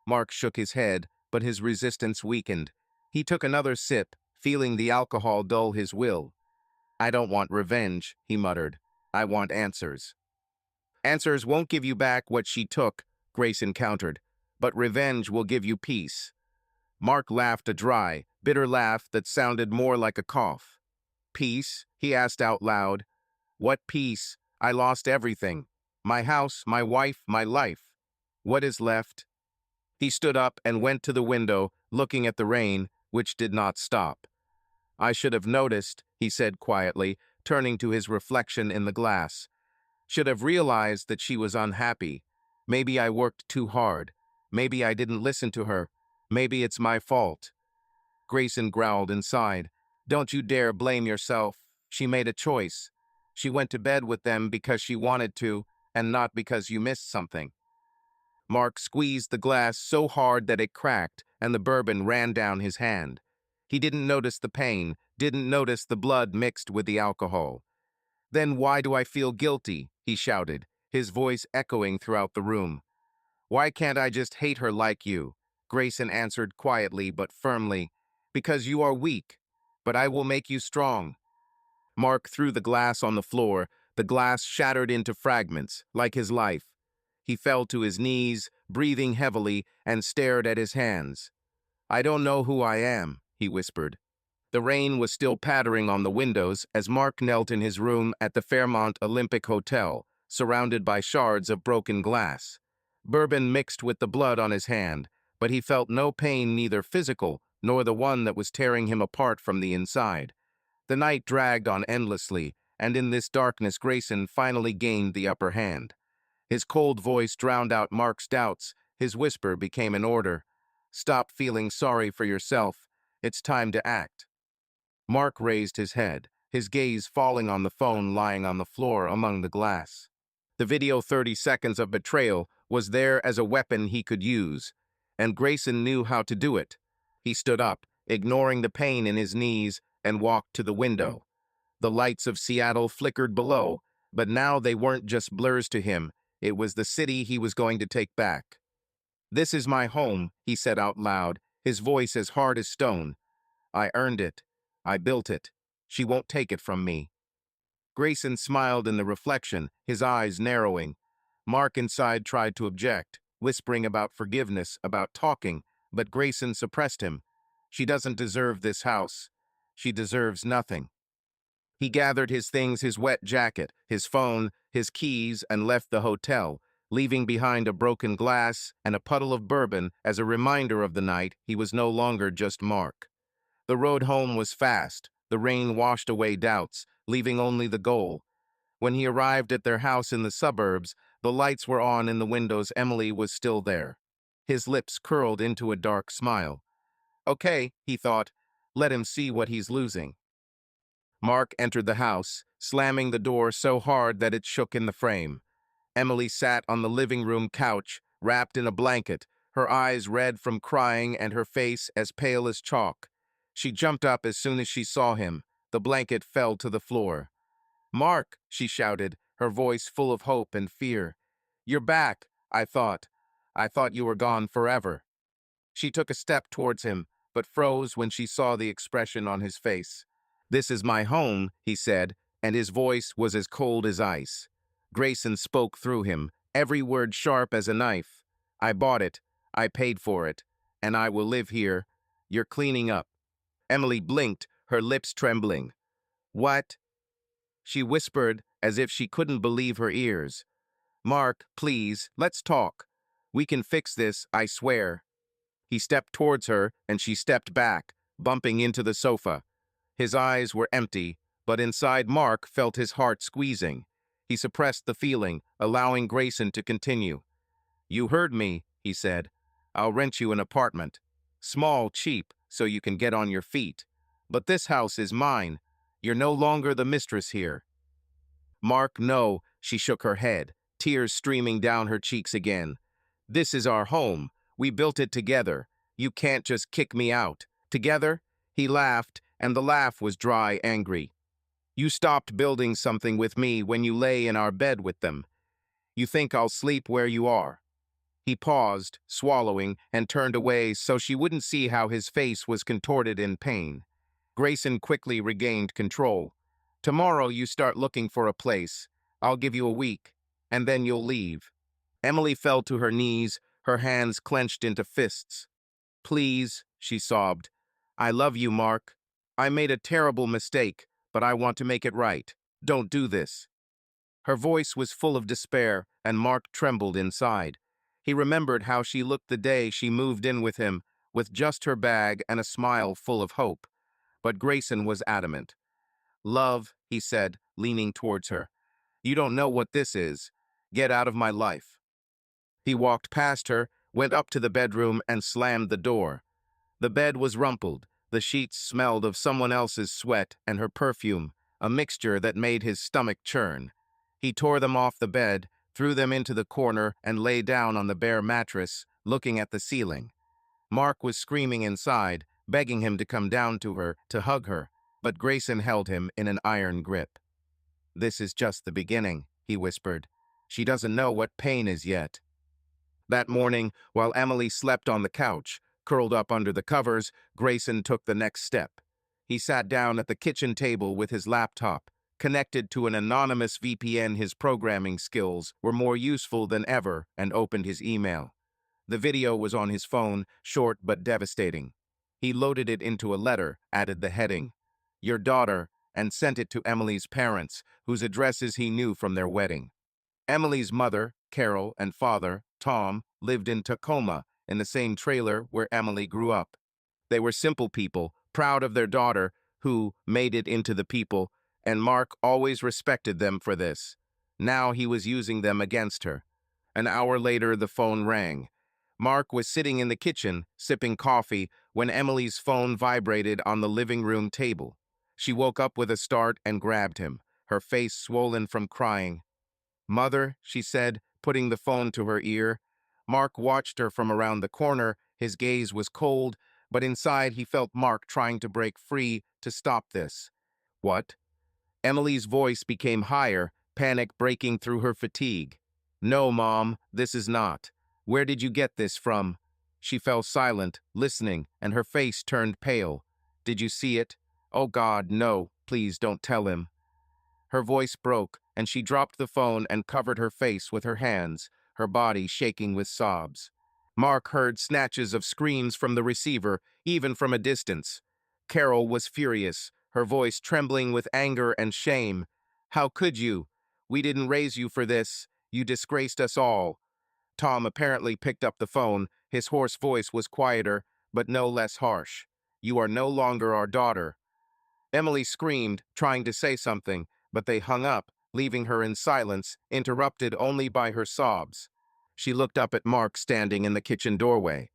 Mark shook his head, but his resistance weakened. He took another sip, feeling the alcohol dull his will. "I don't want revenge," he muttered. "I want answers." "Answers won't give you back what she took," Grayson countered, "but revenge will give you peace." Mark laughed a dry, bitter laugh that sounded more like a cough. "Peace?" he asked out loud. "What peace? I lost everything. My house, my wife, my life. What is left?" He stood up and went to the window, looking at the rain, which did not stop. "I should have noticed," he said quietly, turning to his reflection in the glass. "Should have realized that she was unhappy. Maybe I worked too hard. Maybe I didn't listen to her. Maybe it's my fault." Grayson growled inside. "Don't you dare blame yourself. She made a choice. She went to bed with them because she wanted to, and not because you missed something." Mark squeezed the glass so hard that it cracked, and the bourbon ran down his hand. He didn't notice the pain, didn't notice the blood mixed with the alcohol. "Then why do I feel guilty?" he shouted, his voice echoing throughout the room. "Why can't I just hate her like you?" Grayson answered quietly but firmly. "Because you are weak, but I will make you strong." Mark threw the glass on the floor. The glass shattered into fragments, like his life. He fell to his knees, breathing heavily, and stared at his hands. "I don't know who I am," he whispered. The rain was still pattering on the windows as Mark knelt in his room at the Fairmont Olympic Hotel, surrounded by shards of broken glass. Bourbon mixed with the blood on his hand, but he felt no pain, neither physical nor the one that was tearing him apart from the inside. The night dragged on endlessly, and in this darkness Grayson finally gained the upper hand. His cold voice drowned out Mark's doubts. His whisper became an order. "Stop feeling sorry for yourself. It's time to act." Mark raised his head, his gaze falling on the phone lying on the floor among the glass. The video 30 seconds of betrayal was there as a weapon he could use, and Grayson knew how to do it. He stood up, ignoring the pain in his knees, and walked to the window. The lights of Seattle flickered below, but now they weren't just blurs to him. It was the city he was going to take back. "This is my home," he said out loud, his voice as hard as stone. "I earned it. I built it. She won't take it from me." Grayson smiled in the reflection, his eyes narrowing. Mark inside tried to object, whispering about forgiveness, about talking, but Grayson suppressed him. "She doesn't deserve this house. She deserves nothing." He gathered his things, his wet jacket, his phone, his keys, and left the hotel, leaving behind a broken glass and a puddle of bourbon as a reminder of the night he was no longer just Mark. The road home was fast. The rain washed away doubts, leaving only the goal. When he arrived at their house in the suburbs, the lights were on in the windows. Emily was still there. His lips curled into a dark smile. "Okay," he thought, "let him see what he's losing." Mark entered the house, slamming the door so hard that it shook in the frame. Emily sat on the living room couch, wrapped in a blanket, her eyes red from crying and her face as pale as chalk. She jumped up as soon as she saw him. The blanket fell to the floor. "Mark," she shouted, her voice full of hope and fear. "You're back, I thought. I thought you were gone forever." She took a step towards him, but froze when she saw the expression on his face. "This is my home," he said, and his voice was as cold as ice. Grayson spoke through him, every word sharp as a knife. "I bought it, I paid for it, and I will live here. You're cleaning up." Emily blinked, her lips trembling. "What?" she whispered, as if she couldn't believe her ears. "Mark, please, let's talk. We can fix this, I swear." He stepped towards her, and she stepped back, bumping into the sofa. His eyes were empty, but inside Mark felt his heart squeezing. He suppressed the feeling, allowing Grayson to continue. "You heard me," he said. "I'll rent you an apartment. Small, cheap, so you can get on your feet. But this house is mine. You're no longer the mistress here." "Mark, no," she shook her head, tears streaming down her cheeks again. "This is our home. We built it together. You can't just kick me out." "Together?" He laughed, and the laugh was dry, angry. "You stopped building something with me when you lay in our bed with them. You think I'll sleep where you are." He paused, swallowing, and turned away so she wouldn't see how his face was contorted in pain. Grayson quickly regained control. "Tomorrow you start looking for a place. I'll give you a week, and then you'll leave." Emily fell to her knees, her hands clenched into fists. "Please," she sobbed. "I love you, Mark. I made a terrible mistake, but I want to make it right. Don't do this." Her voice was full of despair, and Mark trembled inside. He remembered how she looked the day she moved in with him, with just her bag and a smile full of hope. But Grayson was adamant. "Love," he said, leaning towards her. "You don't know what this is. Get out of my life." He walked past her, went up to the bedroom, and slammed the door. The bed was rumpled. The sheets smelled of someone else's sweat and her perfume, a mixture that made his stomach churn. He tore them off the bed, threw them into the corner, and lay down on the bare mattress, looking at the ceiling. Mark was screaming inside, begging him to come down to her, to hug her, but Grayson held him in an iron grip. "This is just the beginning," he whispered. "She doesn't know what pain is yet." That morning, while Emily slept on the couch, curled up under the covers, Grayson took the next step. He sat down at the kitchen table with his laptop. Connected to an anonymous VPN, his programming skills were more useful than ever, and opened his email. The video was on his phone, short but devastating. He loaded it into a letter, added the heading, "Your daughter," and sent it to Emily's parents, whose addresses he knew from their wedding. Emily's mother, Carol, and father, Tom, lived in Tacoma, in the same trailer where Emily grew up. They were simple people, proud of their daughter, who made it into the people, and Mark always respected them for this. Now he was using them against her. An hour later, the phone rang. Mark was sitting in the kitchen, sipping coffee, when Emily's phone vibrated on the living room table. She woke up with a start and grabbed him, her face swollen from crying. "Mother," she said, putting the phone to her ear. Mark watched her from around the corner. His gaze was cold, but inside he felt Mark trying to break free to stop this. "What?" Emily's voice became higher, panic breaking through her fatigue. "No, Mom, this is not. Where did you get this from?" She fell silent, listening, and her face turned pale. "Did you see it?" "Oh God, no, please don't tell him." Her voice broke, and she dropped the phone and covered her face with her hands, her body shaking with sobs. Mark heard snatches of screams from the receiver, even from a distance. Carol was furious, her voice trembling with anger and shame. "How could you? We didn't raise you for this. You disgraced us all." Tom apparently picked up the phone. His hoarse voice was quieter, but no less harsh. "You are no longer our daughter." Emily screamed, trying to say something, but they hung up, leaving her in silence, interrupted only by her sobs. She looked up at Mark standing in the kitchen doorway.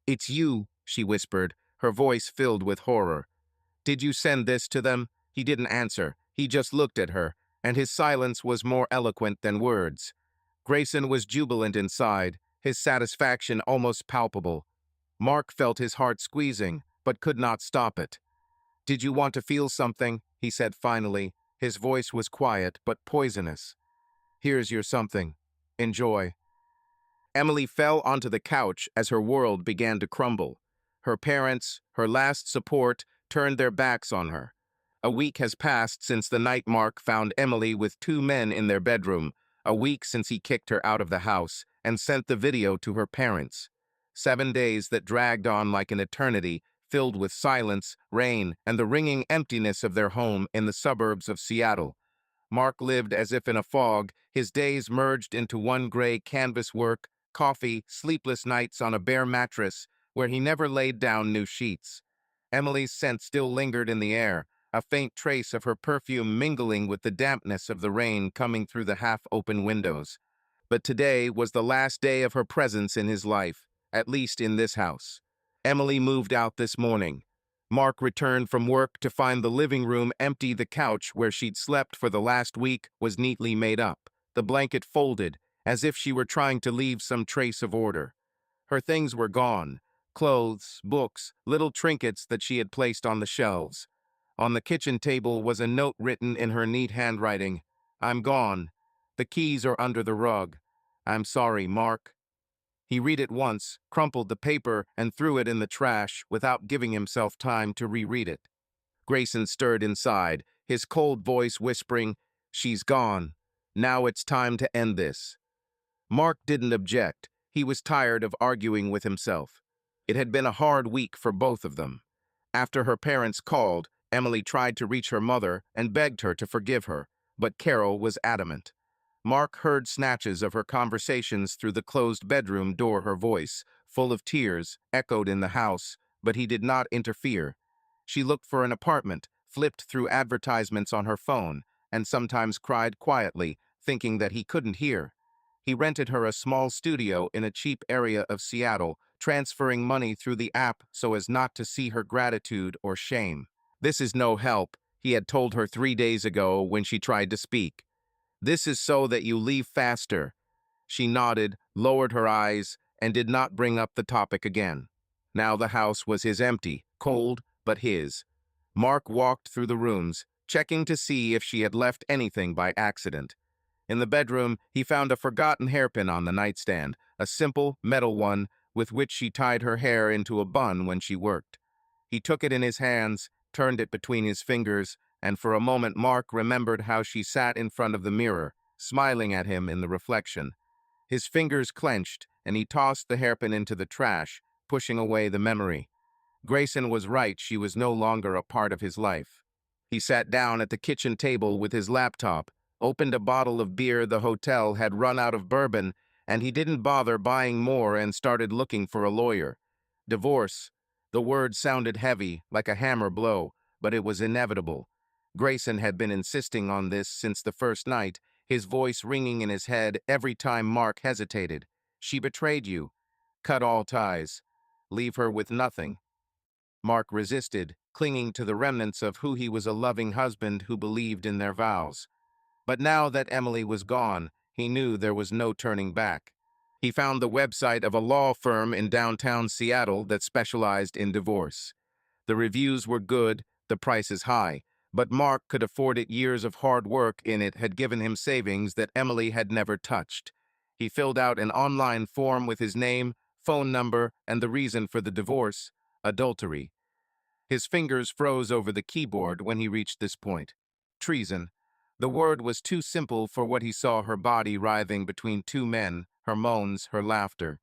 "It's you," she whispered, her voice filled with horror. "Did you send this to them?" He didn't answer. He just looked at her, and his silence was more eloquent than words. Grayson was jubilant inside, his satisfaction almost palpable. Mark felt his heart squeezing, but could not stop it. "Did you want to feel something?" he said finally. His voice was quiet but poisonous. "Here's your something. Enjoy." Emily fell onto the couch as her world began to crumble. Her parents, her last support, turned their backs on her. A week has passed since the night Mark found Emily with two men in their bedroom, a week since he kicked her out of the house and sent the video to her parents. 7 days that dragged on like an eternity, filled with silence, rain, and the ringing emptiness of their home in the suburbs of Seattle. Mark lived as if in a fog, his days merged into one gray canvas: work, coffee, sleepless nights on a bare mattress where he never laid down new sheets. Emily's scent still lingered in the air, a faint trace of her perfume mingling with the dampness of the rain coming through the half-open windows. But today was the last day of her presence in his life, at least in this house. Emily moved out this morning. Mark returned from work to find the living room empty. The couch where she'd slept for the last week was neatly made up, the blanket folded, as if she were trying to leave some trace of order. Her things were gone: clothes, books, little trinkets that she had placed on the shelves. On the kitchen table was a note written in her neat handwriting. "I'm gone. The keys are under the rug. I'm sorry, Mark." He read it once, crumpled the paper, and threw it in the trash without giving himself time to reread it. Grayson stirred inside, his cold voice whispering, "She's gone. Now it's time to end this." Mark didn't object. He was tired of arguing with himself. It had been a hard week for both of them. After her parents called, Emily tried to reach her mother and begged her to forgive her, but Carol was adamant. Mark heard snatches of her conversations through the closed bedroom door. Her voice, full of tears, echoed in the house, but he did not interfere. She looked for an apartment, flipped through advertisements on her phone, and sometimes cried quietly, thinking that he couldn't hear. He rented her a small studio in a cheap area of Seattle, transferring money through the app so as not to see her gratitude or shame. "This is no help," he had told her 3 days ago when she tried to speak. "This is so that you leave faster." She nodded, lowered her eyes, and did not bring up the topic again. Now the house was his, empty, cold, but his. Mark walked through the rooms, checking to see if she had left anything by accident. In the bedroom, he found a forgotten hairpin on the nightstand, a simple, metal one with which she tied her hair into a bun when she worked. He took it in his hands, turned it between his fingers, and for a moment Mark remembered how she sat in front of the mirror, smiling at him in the reflection. His fingers clenched, and he tossed the hairpin into the trash, pushing away the memory. Grayson was right, she was no longer a part of his life. He sat down at the kitchen table with his laptop, opened a bottle of beer. The hotel had run out of bourbon, and he didn't bother buying more and started looking for a lawyer. Divorce. The word sounded heavy, like a hammer blow, but it was inevitable. Grayson had been insisting on this since the first night, his voice ringing in his head every time Mark hesitated. "She betrayed you. Cut all ties. Leave her with nothing." Mark resisted, clinging to the remnants of who he was, a loving husband who believed in their vows. But now that Emily was gone, he knew there was no turning back. He found the website of a law firm in downtown Seattle that specialized in divorce. The reviews were good, the prices high, but Mark could afford it. Years of hard work in it had given him savings that Emily had never touched. He filled out an online form with his name, phone number, and the reason for the divorce: adultery. His fingers froze over the keyboard when he reached this point. Treason. The word was too simple for what he saw: her body writhing between two men, her moans, her laughter.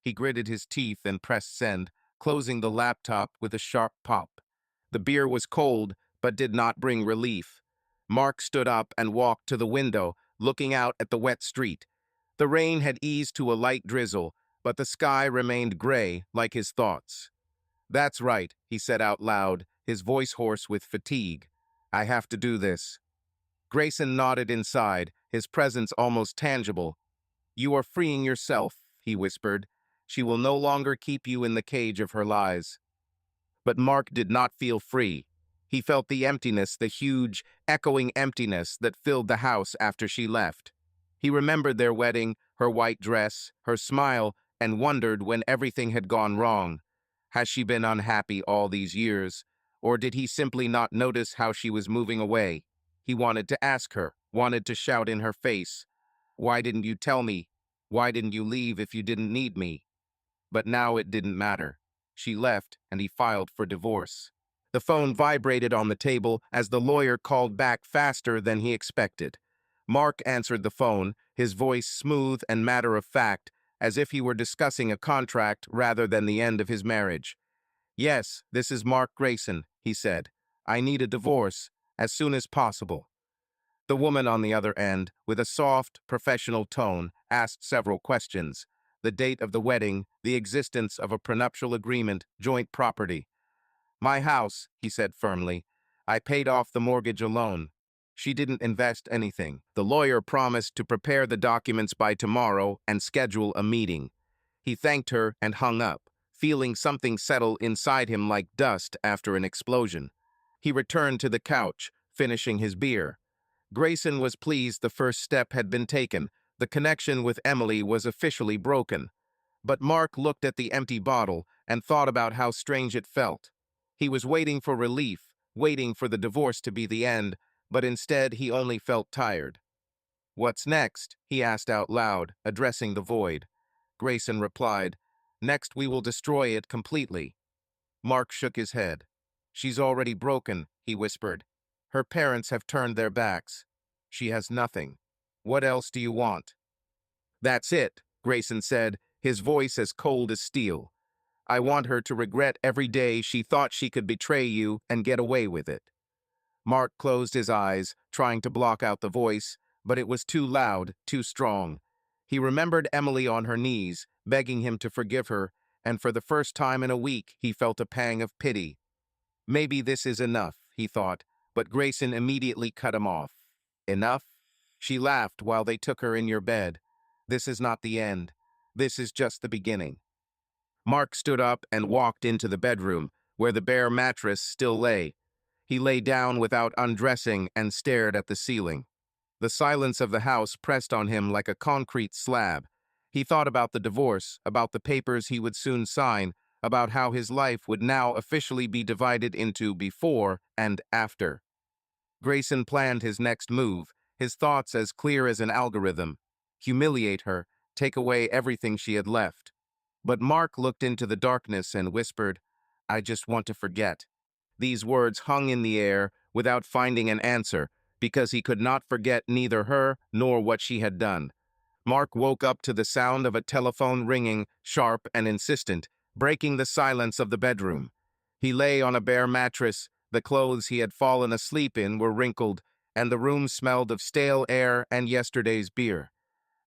He gritted his teeth and pressed send, closing the laptop with a sharp pop. The beer was cold, but did not bring relief. Mark stood up and walked to the window, looking out at the wet street. The rain had eased to a light drizzle, but the sky remained gray, like his thoughts. "That's right," he said out loud, his voice hoarse with fatigue. "I have to do this." Grayson nodded inside, his presence almost tangible. "You are freeing yourself," he whispered. "She will no longer keep you in the cage of her lies." But Mark did not feel free. He felt the emptiness, the huge, echoing emptiness that filled the house after she left. He remembered their wedding, her white dress, her smile, and wondered when everything had gone wrong. Has she been unhappy all these years? Or did he simply not notice how she was moving away? He wanted to ask her, wanted to shout in her face, "Why didn't you tell me?" Why didn't you leave if you didn't need me? But now it didn't matter. She left, and he filed for divorce. The phone vibrated on the table as the lawyer called back faster than he expected. Mark answered the phone, his voice smooth and matter-of-fact, as if he were discussing a contract rather than the end of his marriage. "Yes, this is Mark Grayson," he said. "I need a divorce, as soon as possible." The woman on the other end, with a soft, professional tone, asked several questions. The date of the wedding, the existence of a prenuptial agreement, joint property. "My house," he said firmly. "I paid off the mortgage alone." She didn't invest anything. The lawyer promised to prepare the documents by tomorrow and schedule a meeting. He thanked her and hung up, feeling something settle inside him like dust after an explosion. He returned to the couch, finishing his beer. Grayson was pleased the first step had been taken. The connection with Emily was officially broken. But Mark looked at the empty bottle and thought about how strange it felt. He was waiting for relief, waiting for the divorce to be the end, but instead he only felt tired. "What's next?" he asked out loud, addressing the void. Grayson replied, "Next we will destroy it completely." Mark shook his head. "She's already broken," he whispered. "Her parents have turned their backs. She has nothing. What else do you want?" "That's it," Grayson said, his voice as cold as steel. "I want her to regret every day she thought she could betray you and get away with it." Mark closed his eyes, trying to block out the voice, but it was too loud, too strong. He remembered Emily on her knees, begging him to forgive her, and for the first time in a week he felt a pang of pity. Maybe this is enough, he thought, but Grayson immediately cut him off. "Enough?" She laughed while they took her in your bed. "This is not the end. This is just the beginning." Mark stood up and walked into the bedroom, where the bare mattress still lay. He lay down without undressing and stared at the ceiling. The silence of the house pressed on him like a concrete slab. He thought about the divorce, about the papers he would soon sign, about how his life would now officially be divided into before and after. Grayson planned his next move, his thoughts as clear as an algorithm. Humiliate her, take away everything she had left. But Mark looked into the darkness and whispered, "I just want to forget." These words hung in the air without finding an answer, because he could not forget neither her nor what she had done. Mark woke up to the sound of a telephone ringing, sharp and insistent, breaking the silence of the bedroom. He lay on a bare mattress. The clothes he had fallen asleep in were wrinkled, and the room smelled of stale air and yesterday's beer.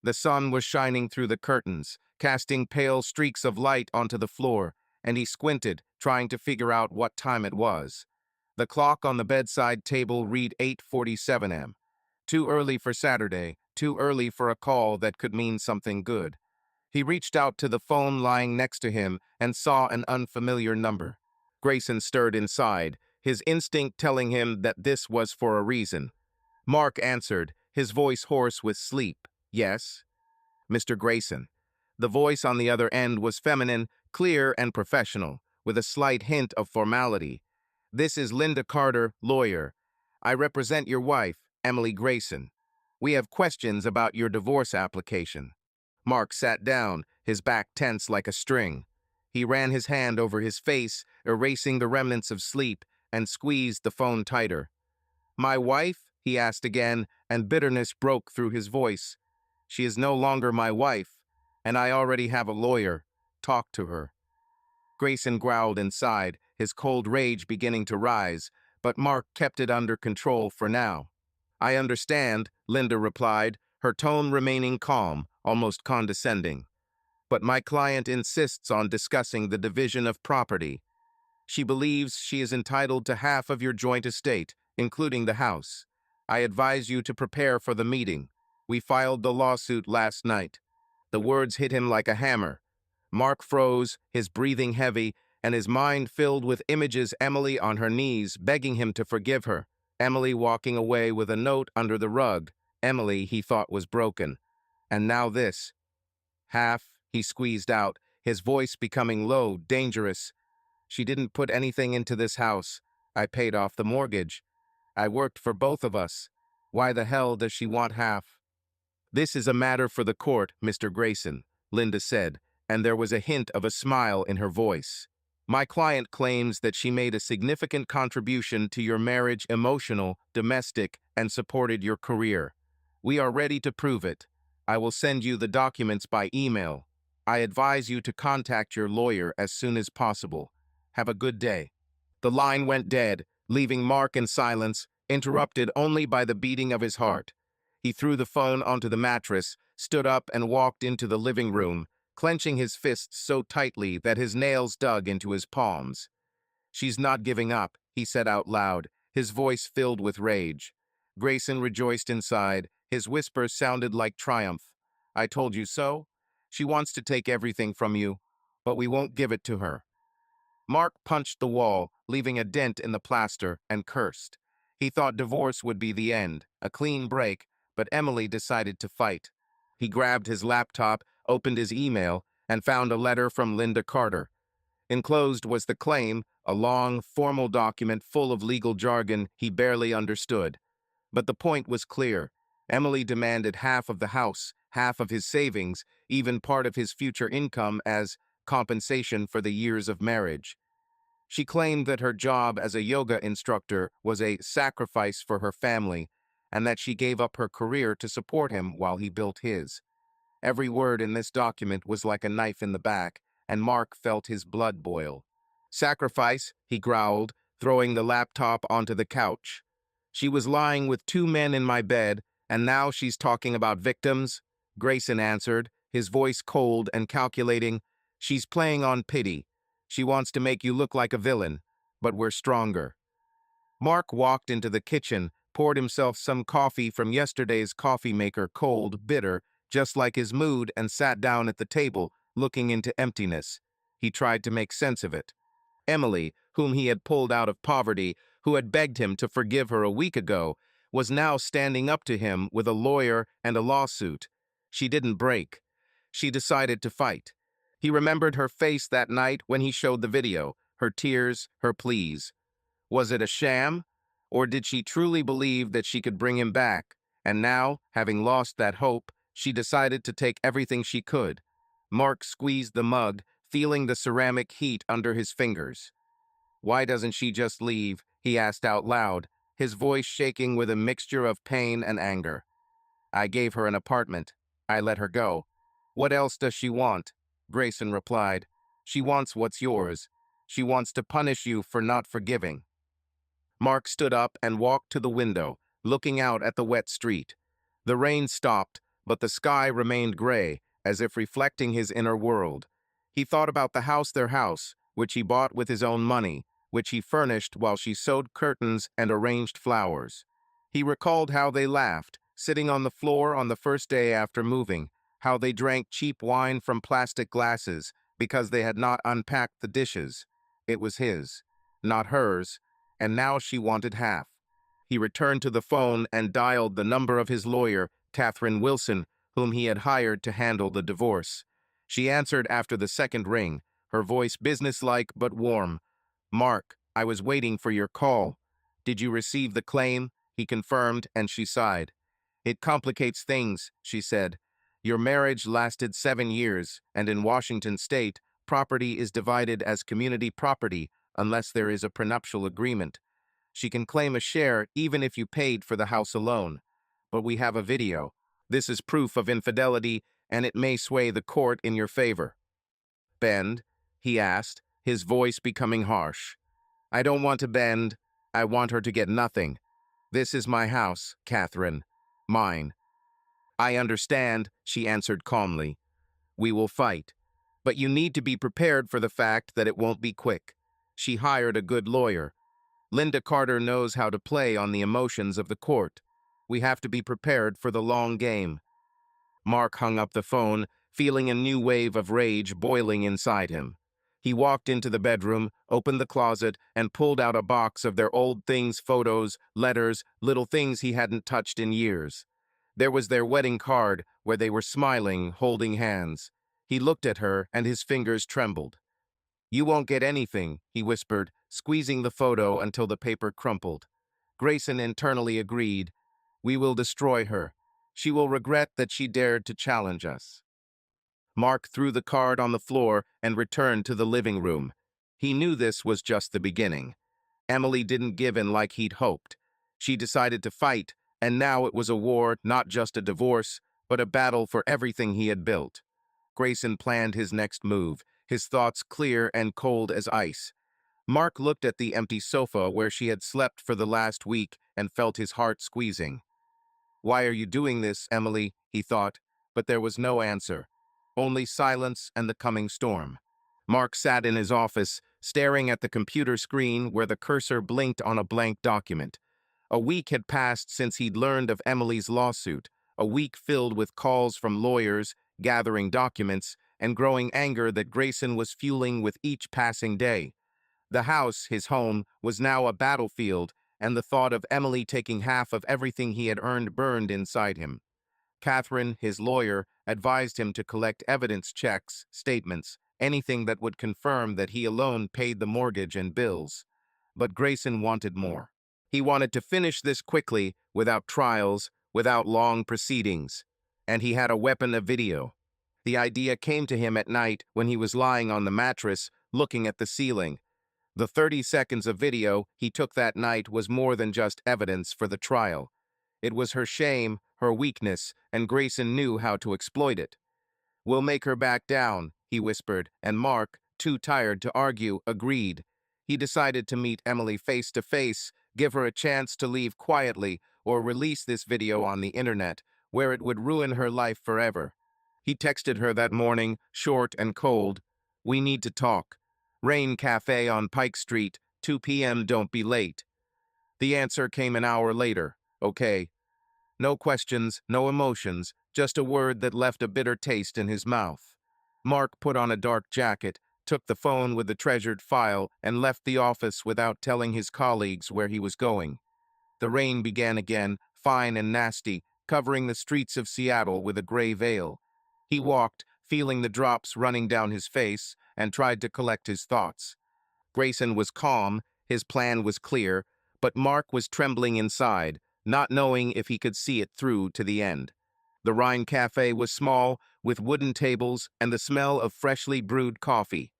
The sun was shining through the curtains, casting pale streaks of light onto the floor, and he squinted, trying to figure out what time it was. The clock on the bedside table read 8:47 am. Too early for Saturday, too early for a call that could mean something good. He reached out to the phone lying next to him and saw an unfamiliar number. Grayson stirred inside, his instinct telling him that this was for a reason. Mark answered, his voice hoarse with sleep. "Yes?" "Mr. Grayson." The voice on the other end was feminine, clear and professional, with a slight hint of formality. "This is Linda Carter, lawyer. I represent your wife, Emily Grayson. We have questions about your divorce application." Mark sat down, his back tense like a string. He ran his hand over his face, erasing the remnants of sleep, and squeezed the phone tighter. "My wife?" he asked again, and bitterness broke through his voice. "She is no longer my wife, and I already have a lawyer. Talk to her." Grayson growled inside, his cold rage beginning to rise, but Mark kept it under control for now. "I understand," Linda replied, her tone remaining calm, almost condescending. "But my client insists on discussing the division of property. She believes she is entitled to half of your joint estate, including the house. I advise you to prepare for the meeting. We filed the lawsuit last night." The words hit him like a hammer. Mark froze, his breathing heavy, and his mind filled with images: Emily on her knees, begging him to forgive her. Emily walking away with a note under the rug. Emily he thought was broken. And now this. "Half," he squeezed out, his voice becoming low, dangerous. "She didn't put anything into this house. I paid off the mortgage. I worked for both of us. Why the hell does she want half?" "This is a matter for the court, Mr. Grayson," Linda said, and there was a hint of a smile in her voice. "My client claims that she made a significant contribution to your marriage, emotional, domestic, and supported your career. We are ready to prove it. I will send you the documents by email. I advise you to contact your lawyer as soon as possible. Have a good day." The line went dead, leaving Mark in silence, interrupted only by the beating of his heart. He threw the phone onto the mattress, stood up and walked into the living room, clenching his fists so tightly that his nails dug into his palms. "She's not giving up," he said out loud, his voice filled with rage. Grayson rejoiced inside. His whispers sounded like triumph. "I told you so. She wants to take everything from you, but we won't give it to her." Mark punched the wall, leaving a dent in the plaster, and cursed. He thought divorce would be the end, a clean break, but Emily decided to fight. He grabbed his laptop, opened his email, and found a letter from Linda Carter. Enclosed was the claim, a long, formal document full of legal jargon he barely understood. But the point was clear. Emily demanded half of the house, half of his savings, even part of his future income as compensation for the years of marriage. She claimed that her job as a yoga instructor was a sacrifice for her family, and that she gave up her career to support him while he built his. Every word in this document was like a knife in the back, and Mark felt his blood boil. "Sacrifice," he growled, throwing the laptop onto the couch. "She was lying with two men in my bed, and now she's talking about victims?" Grayson answered, his voice cold and calculating. "She's playing on pity. She wants to make you look like a villain, but we're stronger." Mark walked into the kitchen, poured himself some coffee from yesterday's coffee maker, cold, bitter, just like his mood, and sat down at the table, looking into emptiness. He tried to make sense of it. Emily, whom he had pulled out of poverty, who had begged him to forgive her a week ago, was now standing up to him with a lawyer and a lawsuit. She didn't break. She decided to fight. He remembered her face that night when he showed the video, her tears, her pleas. Was it a sham? Or did she truly believe that she could bring him back? And now, having lost that hope, she decided to take everything she could. Mark squeezed the mug, feeling the ceramic heat under his fingers. "Why doesn't she just leave?" he asked out loud, his voice shaking with a mixture of pain and anger. "I gave her an apartment. I let her go. What else does she want?" Grayson replied. "She wants what's yours. She wants to punish you for not forgiving." Mark stood up and walked to the window, looking out at the wet street. The rain stopped, but the sky remained gray, as if reflecting his inner world. He thought about the house, their house, which he bought with his own money, which he furnished while she sewed curtains and arranged flowers. He recalled how they laughed, sitting on the floor on the first day after moving, how they drank cheap wine from plastic glasses because they had not unpacked the dishes. It was his, not hers, and now she wanted half. He returned to the phone and dialed the number of his lawyer, Catherine Wilson, whom he had hired to handle the divorce. She answered after the second ring, her voice businesslike but warm. "Mark, I was waiting for your call. Did you receive the claim?" He confirmed, and she sighed. "It complicates things," she said. "Your marriage lasted 7 years, and in Washington state, property is divided as community property unless there is a prenuptial agreement. She can claim a share even if you paid for the house alone. But we have a video. This is proof of infidelity, and it may sway the court in your favor." "Bend?" he asked, his voice becoming harsh. "I don't want to bend. I want her to get nothing. This is my house, Catherine. Mine." "I understand," she answered calmly. "We will fight. But you need to be prepared for the fact that it won't be quick." She hired a good lawyer. "Linda Carter knows how to play on the emotions of the court. We have to be prepared for the long game." Mark hung up the phone, feeling a new wave of rage boiling inside him. He walked into the bedroom, opened the closet, and pulled out a box of their old things, photos, letters, little things he hadn't touched in years. There was their wedding card, where they were smiling, holding hands. He looked at her, and his fingers trembled. "You won't get anything," he whispered, squeezing the photo until the paper crumpled. Grayson internally agreed. "We will destroy her. She will regret that she dared to challenge us. Mark threw the card on the floor and returned to the living room. He knew this was just the beginning. Emily didn't give in like he'd hoped. She decided to fight, and now it was a war, not just a divorce, but a battle for everything he had built. Grayson planned his next move, his thoughts clear and cold as ice. Mark looked at the empty sofa where she had slept for the last week and felt his heart squeezing. "Why are you doing this, Emily?" he thought, but there was no answer. Only silence and the coming storm. Mark sat in his office, staring at the computer screen where the cursor blinked on a blank document. A week had passed since he'd learned of Emily's lawsuit, a week filled with calls from lawyers, gathering documents, and growing anger that Grayson was fueling with each passing day. The house, his home, was now a battlefield, and the thought of Emily taking half of everything he had earned burned inside him. Catherine, his lawyer, advised him to collect evidence checks, statements, anything that would confirm that he alone paid the mortgage and bills. But Grayson wanted more. He wanted to finish this quickly, without trials, without long proceedings. And he had a weapon of video. The idea came to him at night when he was lying on the mattress, looking at the ceiling. The 30 seconds of video he took that night was more than just evidence for the trial. It was her shame, her weakness, and Grayson knew how to exploit it. "We'll make her back down," he whispered, and Mark, too tired to argue, agreed. He decided to meet Emily face to face, give her a chance to leave quietly, or release this video on the internet, where it would ruin her life forever. He texted her that morning, short and cold. "We need to talk. Rain Cafe on Pike Street, 2 p.m. Don't be late." The answer came an hour later. "Okay." No questions, no emotions, just a word that left a bitter taste in his mouth. Mark put on a dark jacket, took the phone with the treasured file, and left the office without telling his colleagues where he was going. The rain began again, fine and nasty, covering the streets of Seattle with a gray veil. He walked, feeling the drops running down his face, and tried to collect his thoughts. Grayson was calm, his plan was clear, but Mark was trembling inside, not knowing if he could see it through to the end. The Rhine Cafe was small, with wooden tables and the smell of freshly brewed coffee.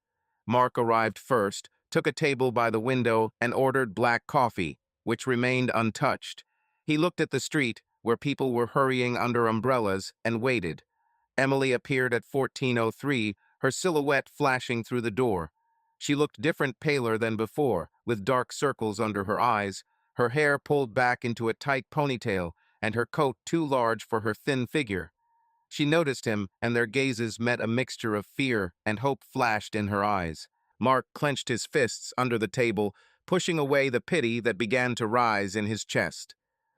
Mark arrived first, took a table by the window, and ordered black coffee, which remained untouched. He looked at the street, where people were hurrying under umbrellas, and waited. Emily appeared at 14:03, her silhouette flashing through the door. She looked different, paler than before, with dark circles under her eyes, her hair pulled back into a tight ponytail, and her coat too large for her thin figure. She noticed him, and their gazes met. A mixture of fear and hope flashed in her eyes. Mark clenched his fists under the table, pushing away the pity that began to rise in his chest.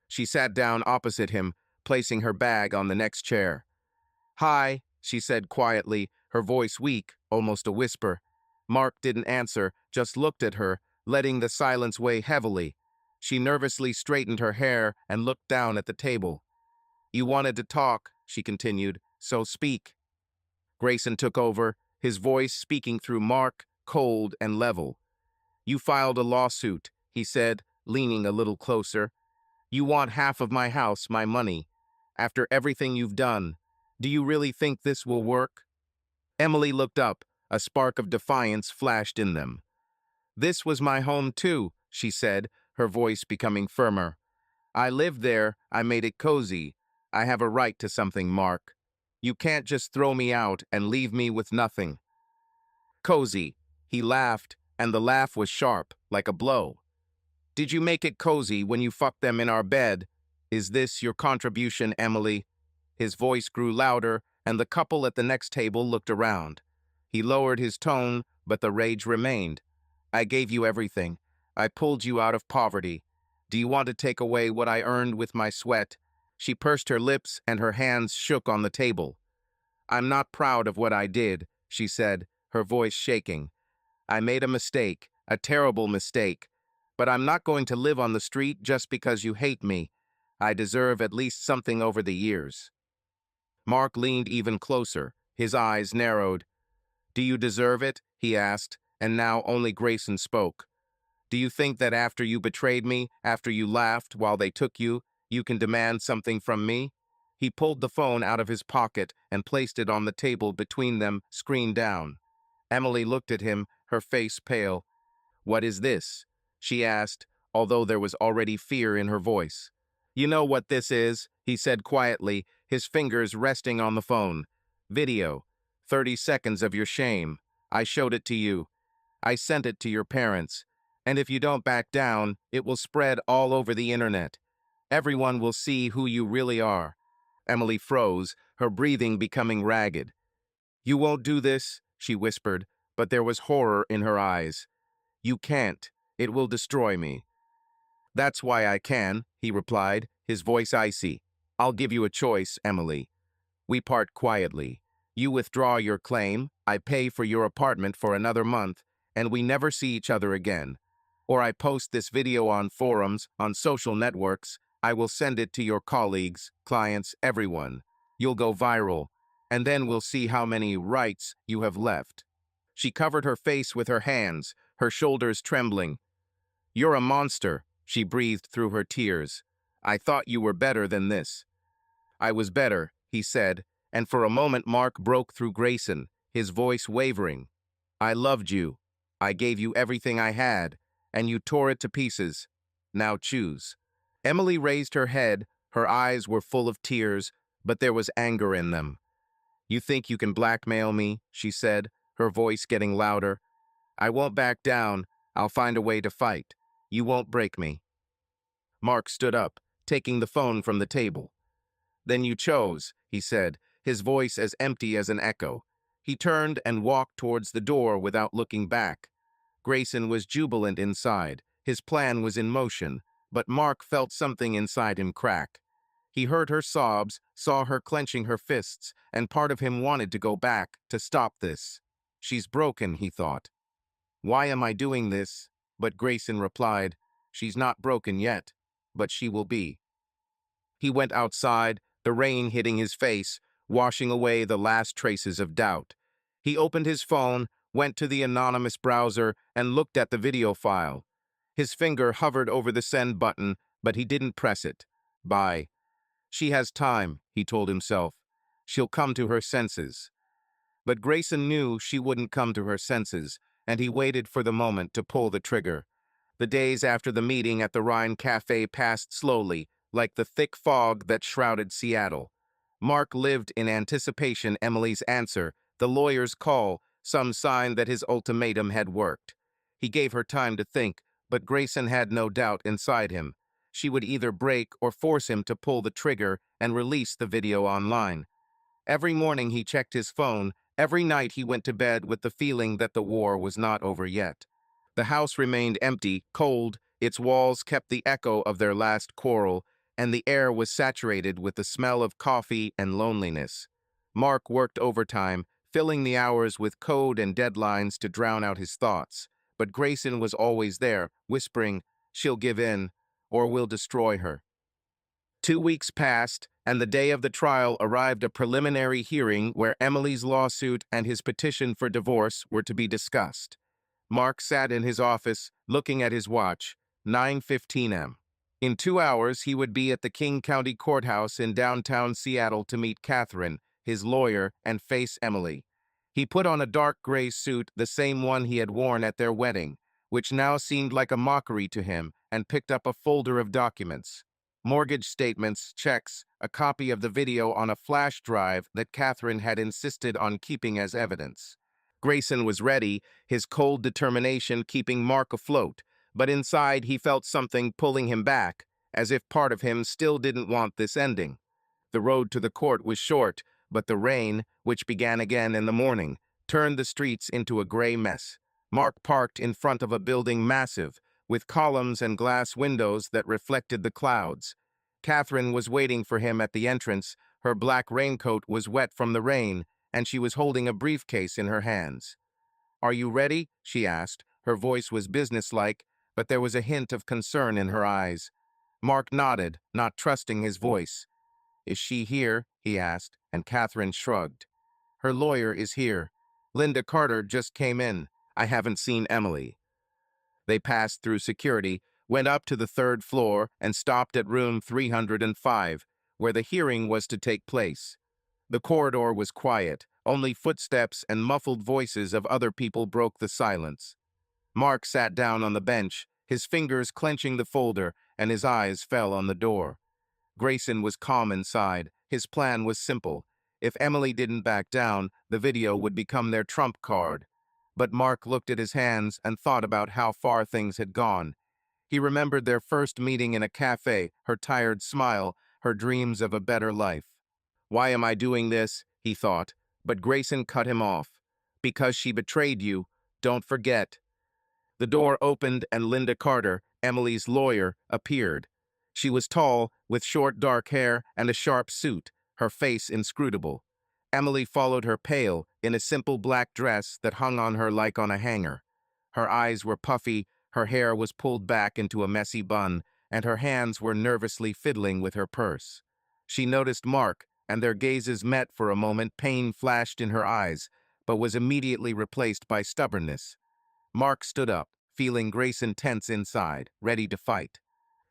She sat down opposite him, placing her bag on the next chair. "Hi," she said quietly, her voice weak, almost a whisper. Mark didn't answer, just looked at her, letting the silence weigh heavily. She nervously straightened her hair and looked down at the table. "You wanted to talk," she continued, "so speak." Grayson took over, his voice speaking through Mark, cold and level. "You filed a lawsuit," he said, leaning a little closer. "You want half of my house, my money. After everything you've done, do you really think this will work?" Emily looked up. A spark of defiance flashed in them. "This was my home too," she said, her voice becoming firmer. "I lived there, I made it cozy. I have a right to something, Mark. You can't just throw me out and leave me with nothing." "Cozy." He laughed, and the laugh was sharp, like a blow. "Did you make it cozy when you fucked them in our bed? Is this your contribution, Emily?" His voice grew louder, and the couple at the next table looked around. He lowered his tone, but the rage remained. "I gave you everything. I pulled you out of poverty. Do you want to take away what I earned with my sweat?" She pursed her lips, and her hands shook on the table. "I'm not proud of what I did," she said, her voice shaking. "I made a mistake, a terrible mistake. But I'm not going to live on the street just because you hate me. I deserve at least something over the years." Mark leaned even closer, his eyes narrowed. "Do you deserve it?" he asked, and now only Grayson spoke. "Do you think that after you betrayed me, after you laughed while they took you, you can demand something from me?" He pulled the phone out of his pocket and placed it on the table between them, screen down. Emily looked at him, her face pale. "What is this?" she asked, although there was already fear in her voice. "You know what this is," he said quietly, his fingers resting on the phone. "Video. 30 seconds of your shame. I showed it to you. I sent it to your parents. And if you don't back down, it will spread all over the internet. Everyone will see who you really are." Emily froze, her breathing becoming ragged. "You won't do this," she whispered, but there was horror in her eyes. "You can't. It will destroy me." "That's why I can," he replied, his voice icy. "I'll give you a choice, Emily. We part quietly. You withdraw your claim, I pay for your apartment for another month, and we never see each other again. Or I post this video on forums, on social networks. I will send it to your colleagues, clients, everyone. You'll go viral, and then we'll see how many rights you have left." She covered her face with her hands, her shoulders trembling. "You're a monster," she breathed through her tears. "I thought you were better than this." "I was better," he said, and for a moment Mark broke through Grayson, his voice wavering. "I loved you. I gave you everything I had, and you tore it to pieces. Now choose." Emily raised her head, her eyes were full of tears, but there was anger in them. "You think you can blackmail me?" she said, her voice getting louder. "I won't back down. I'll find a way to fight. You won't break me." Mark stood up, taking the phone from the table. "Then you chose," he said, his voice as empty as an echo. He turned and walked towards the door without looking back. Grayson was jubilant inside. His plan was in motion, but Mark felt something inside him crack. He heard her sobs, saw her clenching her fists, and part of him wanted to go back, to stop this. "She's broken," he thought. "Why am I doing this?" But Grayson replied, "She's not broken yet, but she will be." He went outside, the rain hitting his face, washing away the last traces of doubt. He opened his phone, went to the anonymous browser, and looked at the video file. His finger hovered over the send button, but he didn't press it. "Bye. She has time," he told himself. "She'll come to her senses." But Grayson knew she wouldn't come to her senses, and he waited for the moment to pull the trigger. The days after the meeting at the Rhine Cafe passed slowly, like the thick fog that shrouded Seattle. Mark lived in anticipation Emily's answer, the lawyer's call, some sign that his ultimatum had worked. He gave her time to think, but Grayson had no doubt inside him. She would either break or force him to pull the trigger and release the video online. Every morning he checked his phone. Every night he went to bed with the feeling that the war was not over yet. The house remained empty, cold, its walls kept the echo of their last quarrel, and the air was saturated with the smell of coffee and loneliness. Mark worked overtime, filling the hours with code and deadlines to drown out his thoughts. But Grayson was always there, whispering, "She'll give in, or we'll destroy her." 2 weeks passed, and the day of the trial arrived, a preliminary hearing where Emily's lawsuit and his petition for divorce were to be discussed. Mark sat in his office, looking at his watch, 9:15 m. In 2 hours, he would be at the King County Courthouse in downtown Seattle to meet Catherine, his lawyer, and face Emily. He put on a dark gray suit, the same one he had worn at their wedding, which now seemed like a mockery to him, and picked up a folder of documents. Mortgage statements, checks, a copy of the video on a flash drive that Catherine had insisted on keeping as evidence. Grayson was ready, his cold determination keeping Mark afloat, but inside he felt something pulling him back, as if part of him still didn't want this ending. The road to the court was short, but the rain, which began again in the morning, turned the streets into a gray mess. Mark parked in front of a building massive, with columns and glass windows that reflected the clouds. Catherine was waiting for him at the entrance. Her black raincoat was wet from the rain, and she was holding a briefcase in her hands. "Are you ready?" she asked. Her voice was businesslike, but there was a hint of concern in her eyes. Mark nodded, not trusting his voice. "Is she here?" he asked, and Catherine shrugged. "Her lawyer is here. Linda Carter just came in. I haven't seen Emily." They passed through security, went up to the third floor, and stopped at room 305, where the hearing was to take place. The corridor was quiet, only footsteps and muffled voices of other people broke the silence. Mark sat down on the bench, his fingers clenching the folder, and his eyes fell on the door. Grayson was calm inside. His plan was simple. If Emily didn't back down, the video would become their trump card. But Mark looked at his hands and thought about how far things had gone. He remembered their first meeting in a cafe, her tired smile, her dreams of a better life. Why am I doing this? He thought, but Grayson cut him off. Because she betrayed you, don't forget. The door opened and Linda Carter, Emily's lawyer, appeared. She was tall, with short dark hair and a sharp suit, her face inscrutable. Emily followed her pale, in a simple black dress that hung on her like on a hanger. Her eyes were puffy, her hair was pulled back into a messy bun, and her hands were nervously fiddling with her purse. She noticed Mark, and their gazes met for a moment. Pain flashed in her eyes, but was immediately replaced by stubbornness. Mark stood up, feeling Grayson tense inside, ready to fight.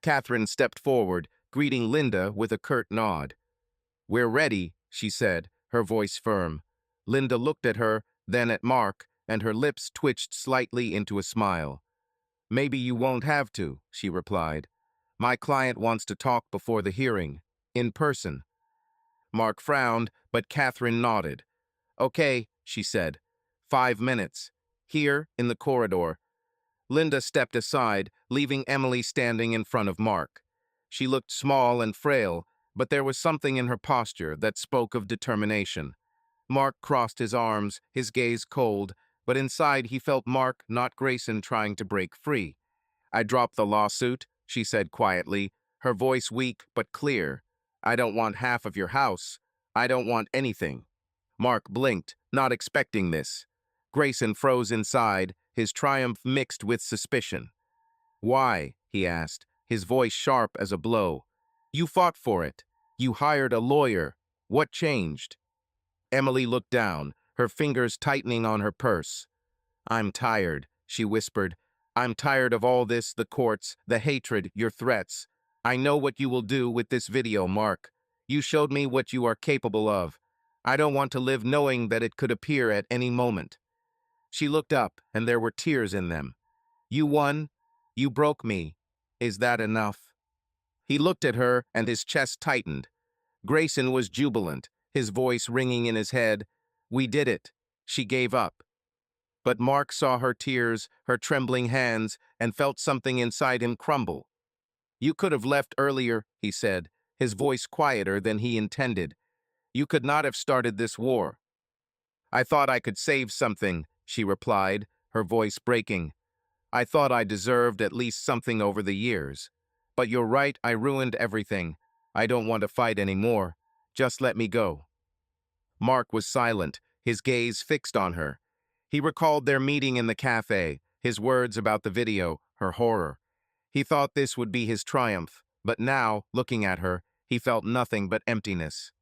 Catherine stepped forward, greeting Linda with a curt nod. "We're ready," she said, her voice firm. Linda looked at her, then at Mark, and her lips twitched slightly into a smile. "Maybe you won't have to," she replied. "My client wants to talk before the hearing, in person." Mark frowned, but Catherine nodded. "Okay," she said. 5 minutes. Here, in the corridor. Linda stepped aside, leaving Emily standing in front of Mark. She looked small and frail, but there was something in her posture that spoke of determination. Mark crossed his arms, his gaze cold, but inside he felt Mark, not Grayson, trying to break free. "I dropped the lawsuit," she said quietly, her voice weak but clear. "I don't want half of your house. I don't want anything." Mark blinked, not expecting this. Grayson froze inside, his triumph mixed with suspicion. "Why?" he asked, his voice sharp as a blow. "You fought for it. You hired a lawyer. What changed?" Emily looked down, her fingers tightening on her purse. "I'm tired," she whispered. "I'm tired of all this, the courts, the hatred, your threats. I know what you will do with this video, Mark. You showed me what you are capable of. I don't want to live knowing that it could appear at any moment." She looked up, and there were tears in them. "You won. You broke me. Is that enough?" He looked at her, and his chest tightened. Grayson was jubilant, his voice ringing in his head. "We did it." She gave up. But Mark saw her tears, her trembling hands, and felt something inside him crumble. "You could have left earlier," he said, his voice quieter than he intended. "You could not have started this war." "I thought I could save something," she replied, her voice breaking. "I thought I deserved at least something over the years. But you're right, I ruined everything. I don't want to fight anymore. Just let me go." Mark was silent, his gaze fixed on her. He recalled their meeting in the cafe, his words about the video, her horror. He thought this would be his triumph, but now, looking at her, he felt nothing but emptiness.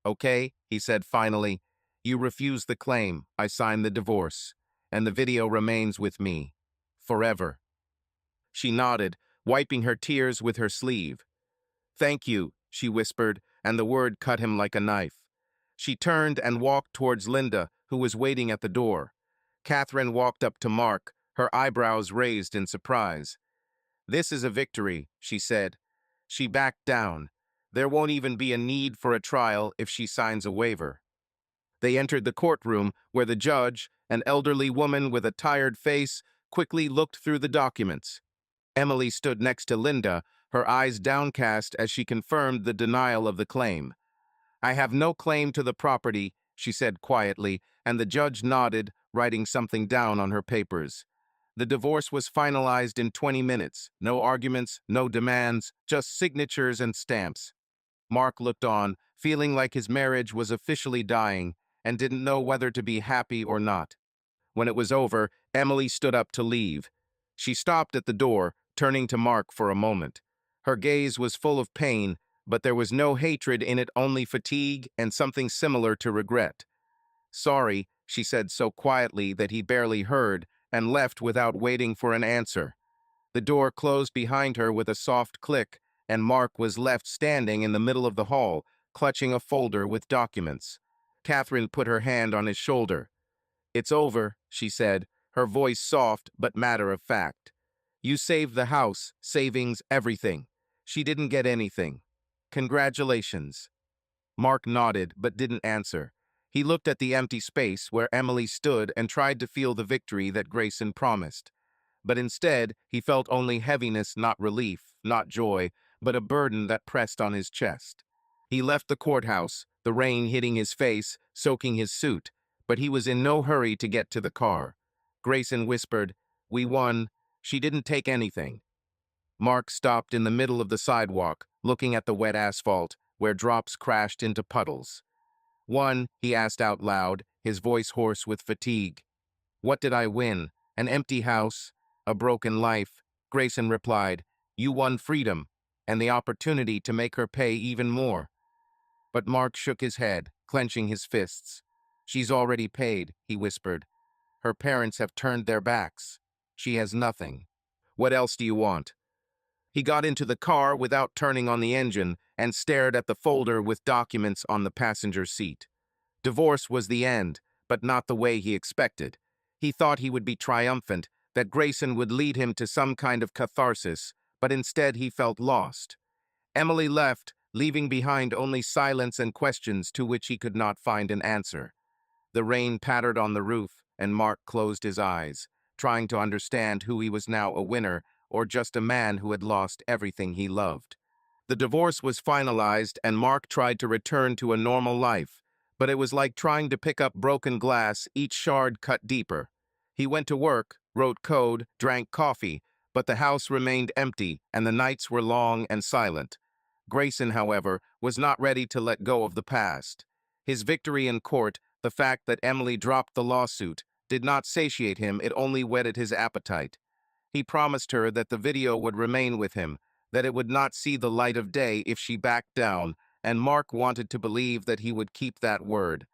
"Okay," he said finally. "You refuse the claim, I sign the divorce, and the video remains with me. Forever." She nodded, wiping her tears with her sleeve. "Thank you," she whispered, and the word cut him like a knife. She turned and walked towards Linda, who was waiting at the door. Catherine walked up to Mark, her eyebrows raised in surprise. "This is a victory," she said. She backed down. "There won't even be a need for a trial if she signs a waiver." They entered the courtroom, where the judge, an elderly woman with a tired face, quickly looked through the documents. Emily stood next to Linda, her eyes downcast as she confirmed the denial of the claim. "I have no claim to the property," she said quietly, and the judge nodded, writing something down on her papers. The divorce was finalized in 20 minutes. No arguments, no demands, just signatures and stamps. Mark looked on, feeling like his marriage was officially dying, and didn't know whether to be happy or not. When it was over, Emily stood up to leave. She stopped at the door, turning to Mark for a moment. Her gaze was full of pain, but there was no hatred in it, only fatigue and something similar to regret. "Sorry," she said so quietly that he barely heard, and left without waiting for an answer. The door closed behind her with a soft click, and Mark was left standing in the middle of the hall, clutching a folder with documents. Catherine put her hand on his shoulder. "It's over," she said, her voice soft but matter-of-fact. "You saved the house, savings, everything. She didn't get anything. Congratulations." Mark nodded but didn't answer. He looked at the empty space where Emily stood and tried to feel the victory that Grayson promised. But instead, he felt only heaviness, not relief, not joy, but a burden that pressed on his chest. He left the courthouse, the rain hitting his face, soaking his suit, but he was in no hurry to get to the car. Grayson whispered, "We won. She didn't take anything." Mark stopped in the middle of the sidewalk, looking at the wet asphalt, where drops crashed into puddles. "Won?" he asked out loud, his voice hoarse with fatigue. "What did I win? An empty house? A broken life?" Grayson replied, "You won freedom, and the opportunity to make her pay even more." But Mark shook his head, clenching his fists. "She's already paid," he whispered. "Her parents have turned their backs. She has nothing. What else do you want?" He got into the car without turning on the engine and stared at the folder with documents on the passenger seat. Divorce was the end, but not the way he expected. He thought he would be triumphant, that Grayson would lead him to some kind of catharsis, but instead he felt lost. Emily left, leaving behind only silence and questions to which he could not find an answer. The rain pattered on the roof, and Mark closed his eyes, trying to understand who he was now, a winner or just a man who had lost everything he loved. The divorce was finalized, and Mark tried to return to a normal life, but it was like trying to pick up broken glass, each shard cut deeper. He went to work, wrote code, drank coffee, but the house remained empty, and the nights were long and silent. Grayson, however, was not ready to let go of the past. His victory in court, the fact that Emily dropped the lawsuit, did not satiate him, it only whetted his appetite. He promised her that the video would remain with him, that it would not see the light of day if she backed down, and Mark wanted to believe that he would keep that word.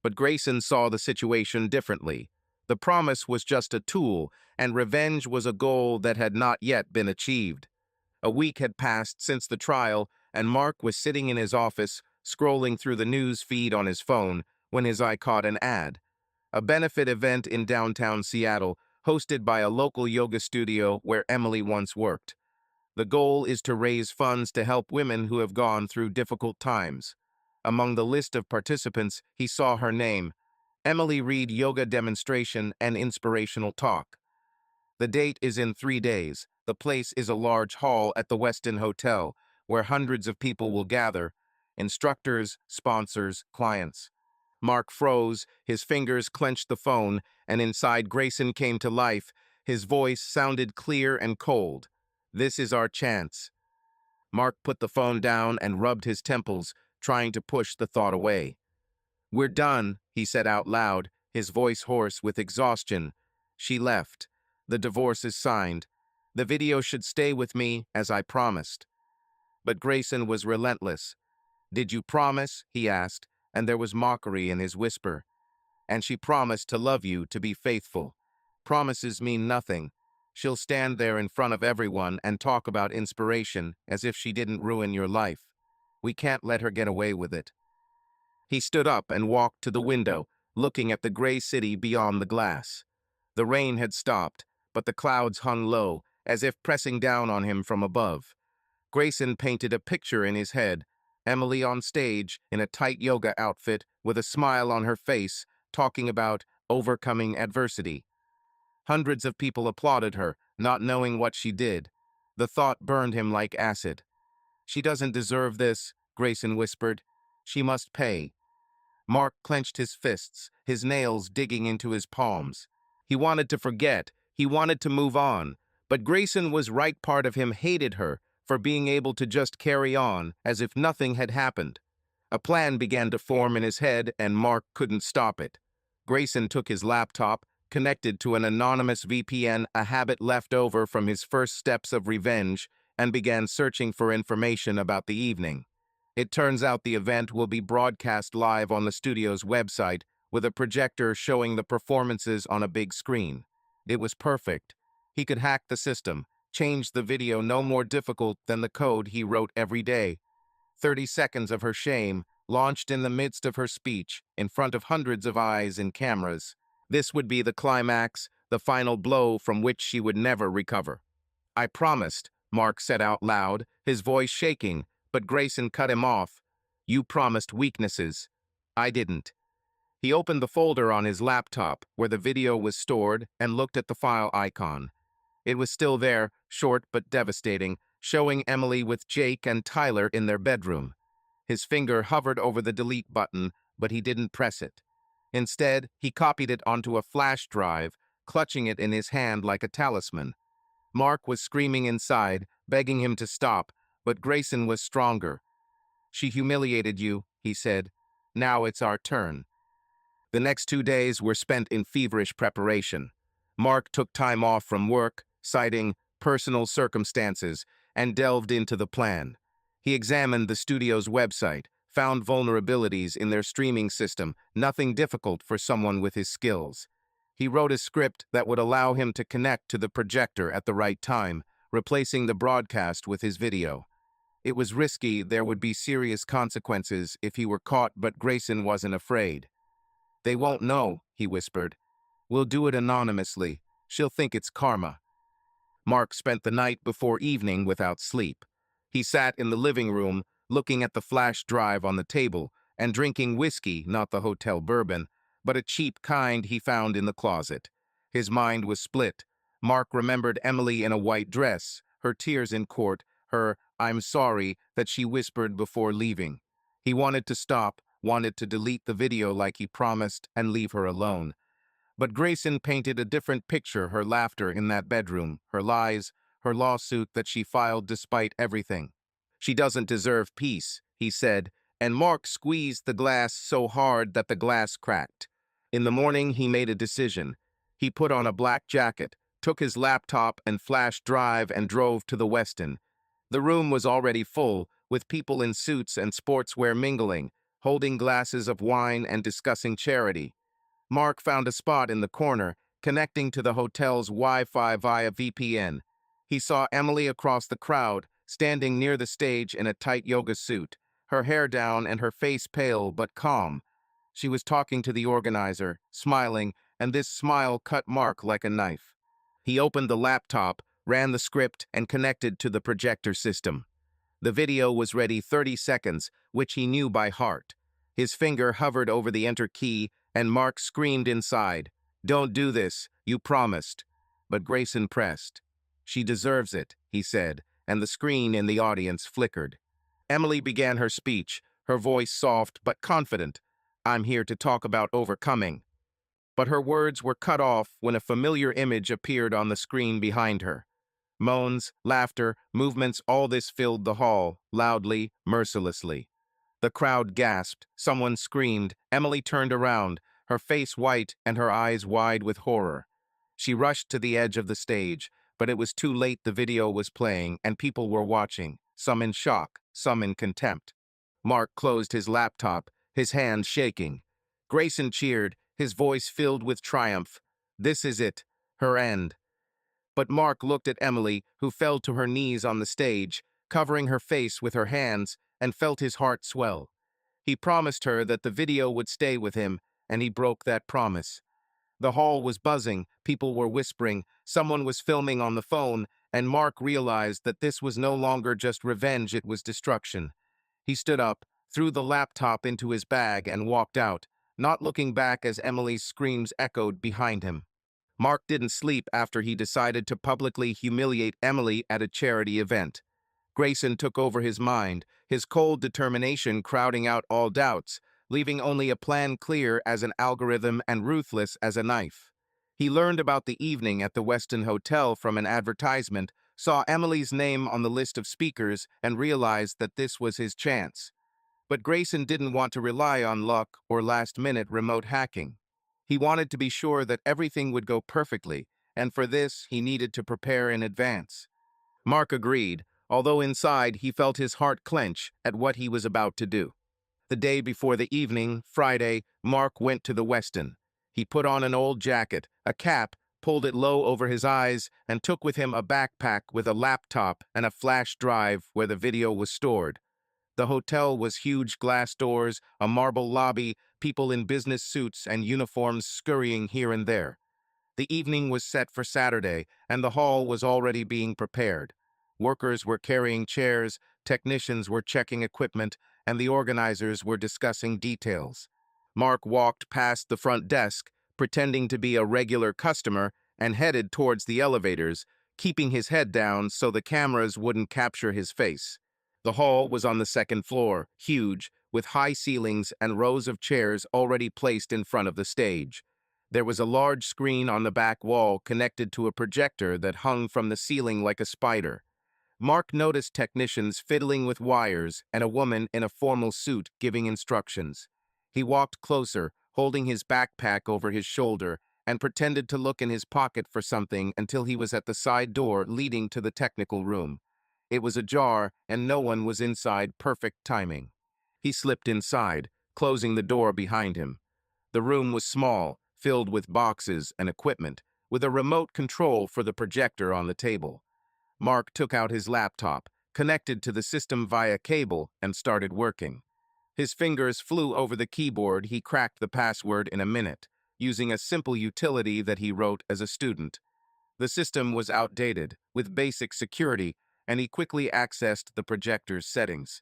But Grayson saw the situation differently. The promise was just a tool, and revenge was a goal that had not yet been achieved. A week had passed since the trial, and Mark was sitting in his office, scrolling through the news feed on his phone, when his eye caught an ad. A benefit event in downtown Seattle, hosted by a local yoga studio where Emily once worked. The goal is to raise funds to help women who have gone through difficult times. Among the list of participants, he saw her name, Emily Reed, yoga demonstration and inspirational talk. The date is in 3 days. The place is a large hall at the Westin Hotel, where hundreds of people will gather, instructors, sponsors, clients. Mark froze, his fingers clenched the phone, and inside Grayson came to life. His voice sounded clear and cold. "This is our chance." Mark put the phone down and rubbed his temples, trying to push the thought away. "We're done," he said out loud, his voice hoarse with exhaustion. "She left. The divorce is signed. The video should stay with me, as I promised." But Grayson was relentless. "Did you promise?" he asked, and there was mockery in his whisper. "And she promised to love you, to be faithful. Promises mean nothing. She'll stand there in front of everyone and talk about inspiration as if she didn't ruin your life. We can't let her get away with it." He stood up and walked to the window, looking at the gray city beyond the glass. The rain had stopped, but the clouds hung low, as if pressing down on him from above. Grayson painted a picture in his head, Emily on stage in a tight yoga outfit with a smile on her face, talking about overcoming adversity. Hundreds of people applauded her, not knowing what she did. The thought burned him like acid. "She doesn't deserve this," Grayson whispered. "She must pay." Mark clenched his fists, his nails digging into his palms. He wanted to forget, he wanted to move on, but Grayson was right. Part of him hated her for being able to just carry on as if nothing had happened. A plan began to form in his head, and Mark couldn't stop it. Grayson took his laptop, connected to an anonymous VPN, a habit left over from his first steps of revenge, and began searching for information about the evening. It turns out the event will be broadcast live on the studio's website, with a projector showing the performances on a big screen. It was perfect. He could hack the system, changed the video no more difficult than the code he wrote every day. 30 seconds of her shame, launched in the midst of her speech, in front of hundreds of eyes and cameras. This would be the climax, the final blow from which she would never recover. "I promised," Mark said out loud, his voice shaking, but Grayson cut him off. "You promised weaknesses. I didn't." He opened the folder on his laptop where the video was stored and looked at the file icon. It was still there, short but devastating, showing Emily with Jake and Tyler in their bedroom. His finger hovered over the delete button, but he didn't press it. Instead, he copied it onto a flash drive, clutching it in his hand like a talisman. Mark was screaming inside, begging him to stop, but Grayson was stronger. "She humiliated you," he said. "Now it's our turn." The next 2 days were spent in feverish preparation. Mark took time off from work, citing personal circumstances, and delved into the plan. He examined the studio's website, found vulnerabilities in their streaming system, nothing difficult for someone with his skills. He wrote a script that would allow him to connect to the projector at the right time, replacing the broadcast with his video. It was risky, there would be serious consequences if he were caught, but Grayson wasn't afraid. "They won't know," he whispered. "We'll do it anonymously. She'll think it's karma." Mark spent the night before evening without sleep. He sat in the living room, looking at the flash drive on the table, and drinking whiskey, not the hotel bourbon, but a cheap kind he found in the closet. His mind was split. Mark remembered Emily in a white dress, her tears in court, her "I'm sorry" that she whispered before leaving. He wanted to stop, wanted to delete the video like he promised, and leave her alone. But Grayson painted a different picture, her laughter in that bedroom, her lies, her lawsuit that she filed despite everything. "She doesn't deserve peace," he said, and Mark squeezed the glass so hard that the glass cracked. In the morning, he made a decision. He put on a black jacket, took his laptop and flash drive, and drove to the Westin. The room was already full, with people in suits and sportswear mingling, holding glasses of wine and discussing charity. Mark found a spot in the corner, connecting to the hotel's Wi-Fi via VPN. He saw Emily across the crowd, standing near the stage in a tight yoga suit, her hair down and her face pale but calm. She was talking to the organizer, smiling, and this smile cut Mark like a knife. He opened the laptop, ran the script, and connected to the projector system. The video was ready 30 seconds, which he knew by heart. His finger hovered over the enter key, and Mark screamed inside, "Don't do this, you promised." But Grayson pressed. "She deserves it," he said, and the screen in the audience flickered. Emily began her speech, her voice soft but confident. "I'm here to talk about overcoming." But her words were cut off when a familiar image appeared on the screen behind her. Moans, laughter, movements, all this filled the hall, loudly, mercilessly. The crowd gasped, someone screamed, Emily turned around, her face white and her eyes wide with horror. She rushed to the edge of the stage, but it was too late. The video was playing, and people were watching, some in shock, some in contempt. Mark closed his laptop, his hands shaking. Grayson cheered, his voice filled with triumph. This is it, her end. But Mark looked at Emily, who fell to her knees on the stage, covering her face with her hands, and felt his heart swell. He promised her that the video would stay with him, and he broke that promise. The hall was buzzing, people were whispering, someone was filming on the phone, and Mark realized that this was no longer just revenge, it was destruction. He stood up, threw the laptop into his bag, and walked out, not looking back as Emily's screams echoed behind him. Mark didn't sleep after he decided to publicly humiliate Emily at a charity event. Grayson took over his mind, his cold determination crowding out all doubts, leaving only a plan clear as an algorithm and ruthless as a knife. He learned about the evening at the Westin Hotel from an advertisement, saw Emily's name on the list of speakers, and realized that this was his chance. But Grayson didn't want to rely on luck or last-minute remote hacking. He wanted to be sure that everything would go perfectly, and for this, he needed to prepare in advance. Mark agreed, although inside he felt his heart clench at what he was about to do. The day before the evening, Friday, Mark went to the Westin. He put on an old jacket, a cap, pulled it low over his eyes, and took with him a backpack with a laptop and a flash drive where the video was stored. The hotel was huge glass doors, a marble lobby, people in business suits and uniforms scurrying here and there. The evening was set for Saturday, and the hall was already being prepared. Workers were carrying chairs, technicians were checking equipment, and the organizers were discussing details. Mark walked past the front desk, pretending to be a regular customer, and headed towards the elevators, keeping his head down so the cameras wouldn't capture his face. The hall was on the second floor, huge, with high ceilings and rows of chairs already placed in front of the stage. There was a large screen on the back wall connected to a projector that hung from the ceiling like a spider. Mark noticed technicians fiddling with wires and a woman in a formal suit giving instructions. He walked closer, holding his backpack over his shoulder, and pretended to look in his pocket for something until he was at the side door leading to the technical room. It was ajar, and no one was inside. Perfect timing. He slipped inside, closing the door behind him. The room was small, filled with boxes and equipment, with a remote control for the projector on the table. Mark took out his laptop, connected to the system via cable, and started working. His fingers flew over the keyboard. He cracked the password in a minute, using a simple utility that he wrote as a student. The system was outdated, with basic security, and he quickly accessed the projector's settings.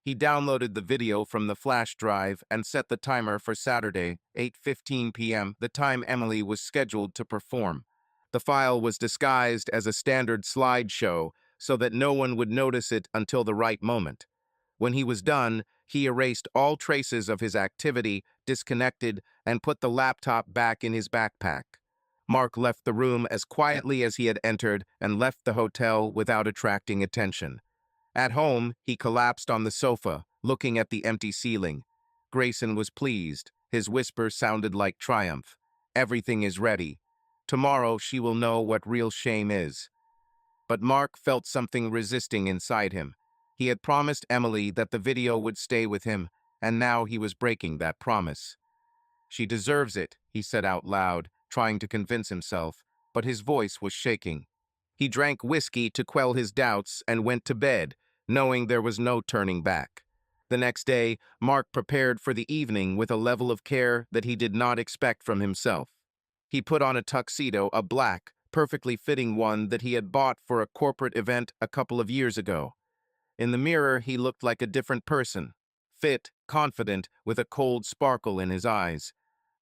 He downloaded the video from the flash drive and set the timer for Saturday, 8:15 p.m., the time Emily was scheduled to perform. The file was disguised as a standard slideshow so that no one would notice it until the right moment. When he was done, he erased all traces of his activity, disconnected, and put the laptop back in his backpack. Mark left the room as quietly as he had entered and left the hotel without attracting attention. At home, he collapsed on the sofa, looking at the empty ceiling. Grayson was pleased. His whisper sounded like triumph. Everything is ready. Tomorrow she will know what real shame is. But Mark felt something resisting inside him. He had promised Emily that the video would stay with him, and now he was breaking that promise. She deserves it, he said out loud, trying to convince himself, but his voice was shaking. He drank whiskey to quell his doubts and went to bed, knowing there was no turning back. The next day, Mark prepared for the evening with a level of care that he did not expect from himself. He put on a tuxedo, a black, perfectly fitting one that he had bought for a corporate event a couple of years ago. In the mirror, he looked like a different person, fit, confident, with a cold sparkle in his eyes.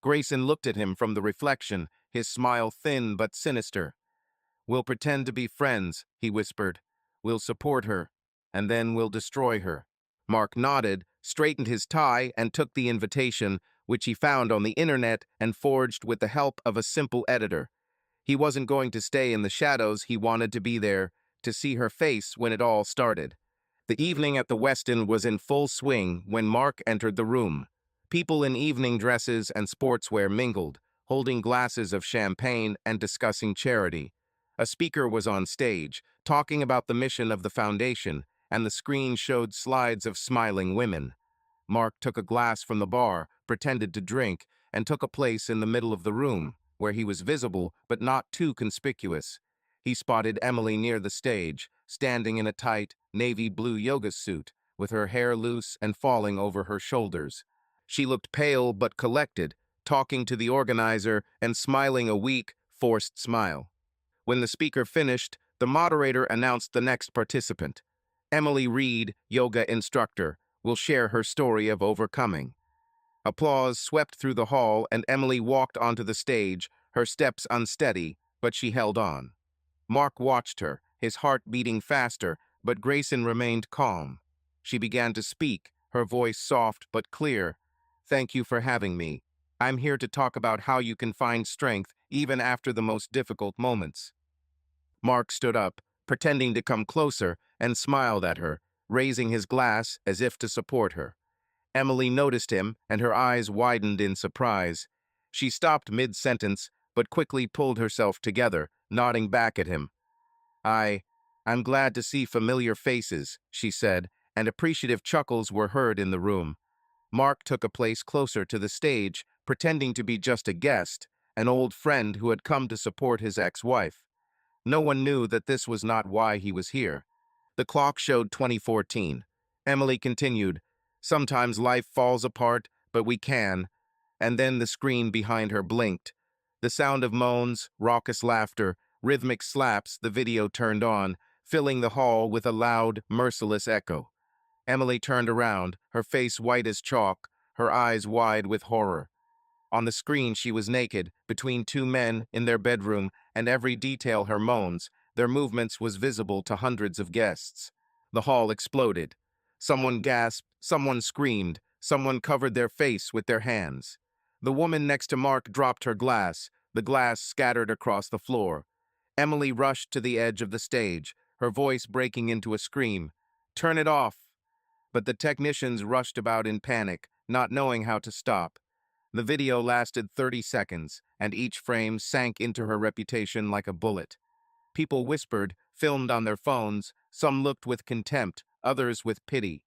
Grayson looked at him from the reflection, his smile thin but sinister. "We'll pretend to be friends," he whispered. "We'll support her, and then we'll destroy her." Mark nodded, straightened his tie, and took the invitation, which he found on the internet and forged with the help of a simple editor. He wasn't going to stay in the shadows. He wanted to be there, to see her face when it all started. The evening at the Westin was in full swing when Mark entered the room. People in evening dresses and sportswear mingled, holding glasses of champagne and discussing charity. A speaker was on stage, talking about the mission of the foundation, and the screen showed slides of smiling women. Mark took a glass from the bar, pretended to drink, and took a place in the middle of the room, where he was visible but not too conspicuous. He spotted Emily near the stage, standing in a tight, navy blue yoga suit, with her hair loose and falling over her shoulders. She looked pale but collected, talking to the organizer and smiling a weak, forced smile. When the speaker finished, the moderator announced the next participant. Emily Reed, yoga instructor, will share her story of overcoming. Applause swept through the hall, and Emily walked onto the stage, her steps unsteady, but she held on. Mark watched her, his heart beating faster, but Grayson remained calm. She began to speak, her voice soft but clear. "Thank you for having me. I'm here to talk about how you can find strength even after the most difficult moments." Mark stood up, pretending to come closer, and smiled at her, raising his glass as if to support her. Emily noticed him, and her eyes widened in surprise. She stopped mid-sentence, but quickly pulled herself together, nodding back at him. I'm glad to see familiar faces," she said, and appreciative chuckles were heard in the room. Mark took a place closer to the stage, pretending to be just a guest, an old friend who had come to support his ex-wife. No one knew that this was not why he was here. The clock showed 2014. Emily continued, "Sometimes life falls apart, but we can." And then the screen behind her blinked. The sound of moans, raucous laughter, rhythmic slaps, the video turned on, filling the hall with a loud, merciless echo. Emily turned around, her face white as chalk, her eyes wide with horror. On the screen she was naked, between two men, in their bedroom, and every detail her moans, their movements was visible to hundreds of guests. The hall exploded. Someone gasped, someone screamed, someone covered their face with their hands. The woman next to Mark dropped her glass, the glass scattered across the floor. Emily rushed to the edge of the stage, her voice breaking into a scream. "Turn it off!" But the technicians rushed about in panic, not knowing how to stop. The video lasted 30 seconds, and each frame sank into her reputation like a bullet. People whispered, filmed on their phones, some looked with contempt, others with pity.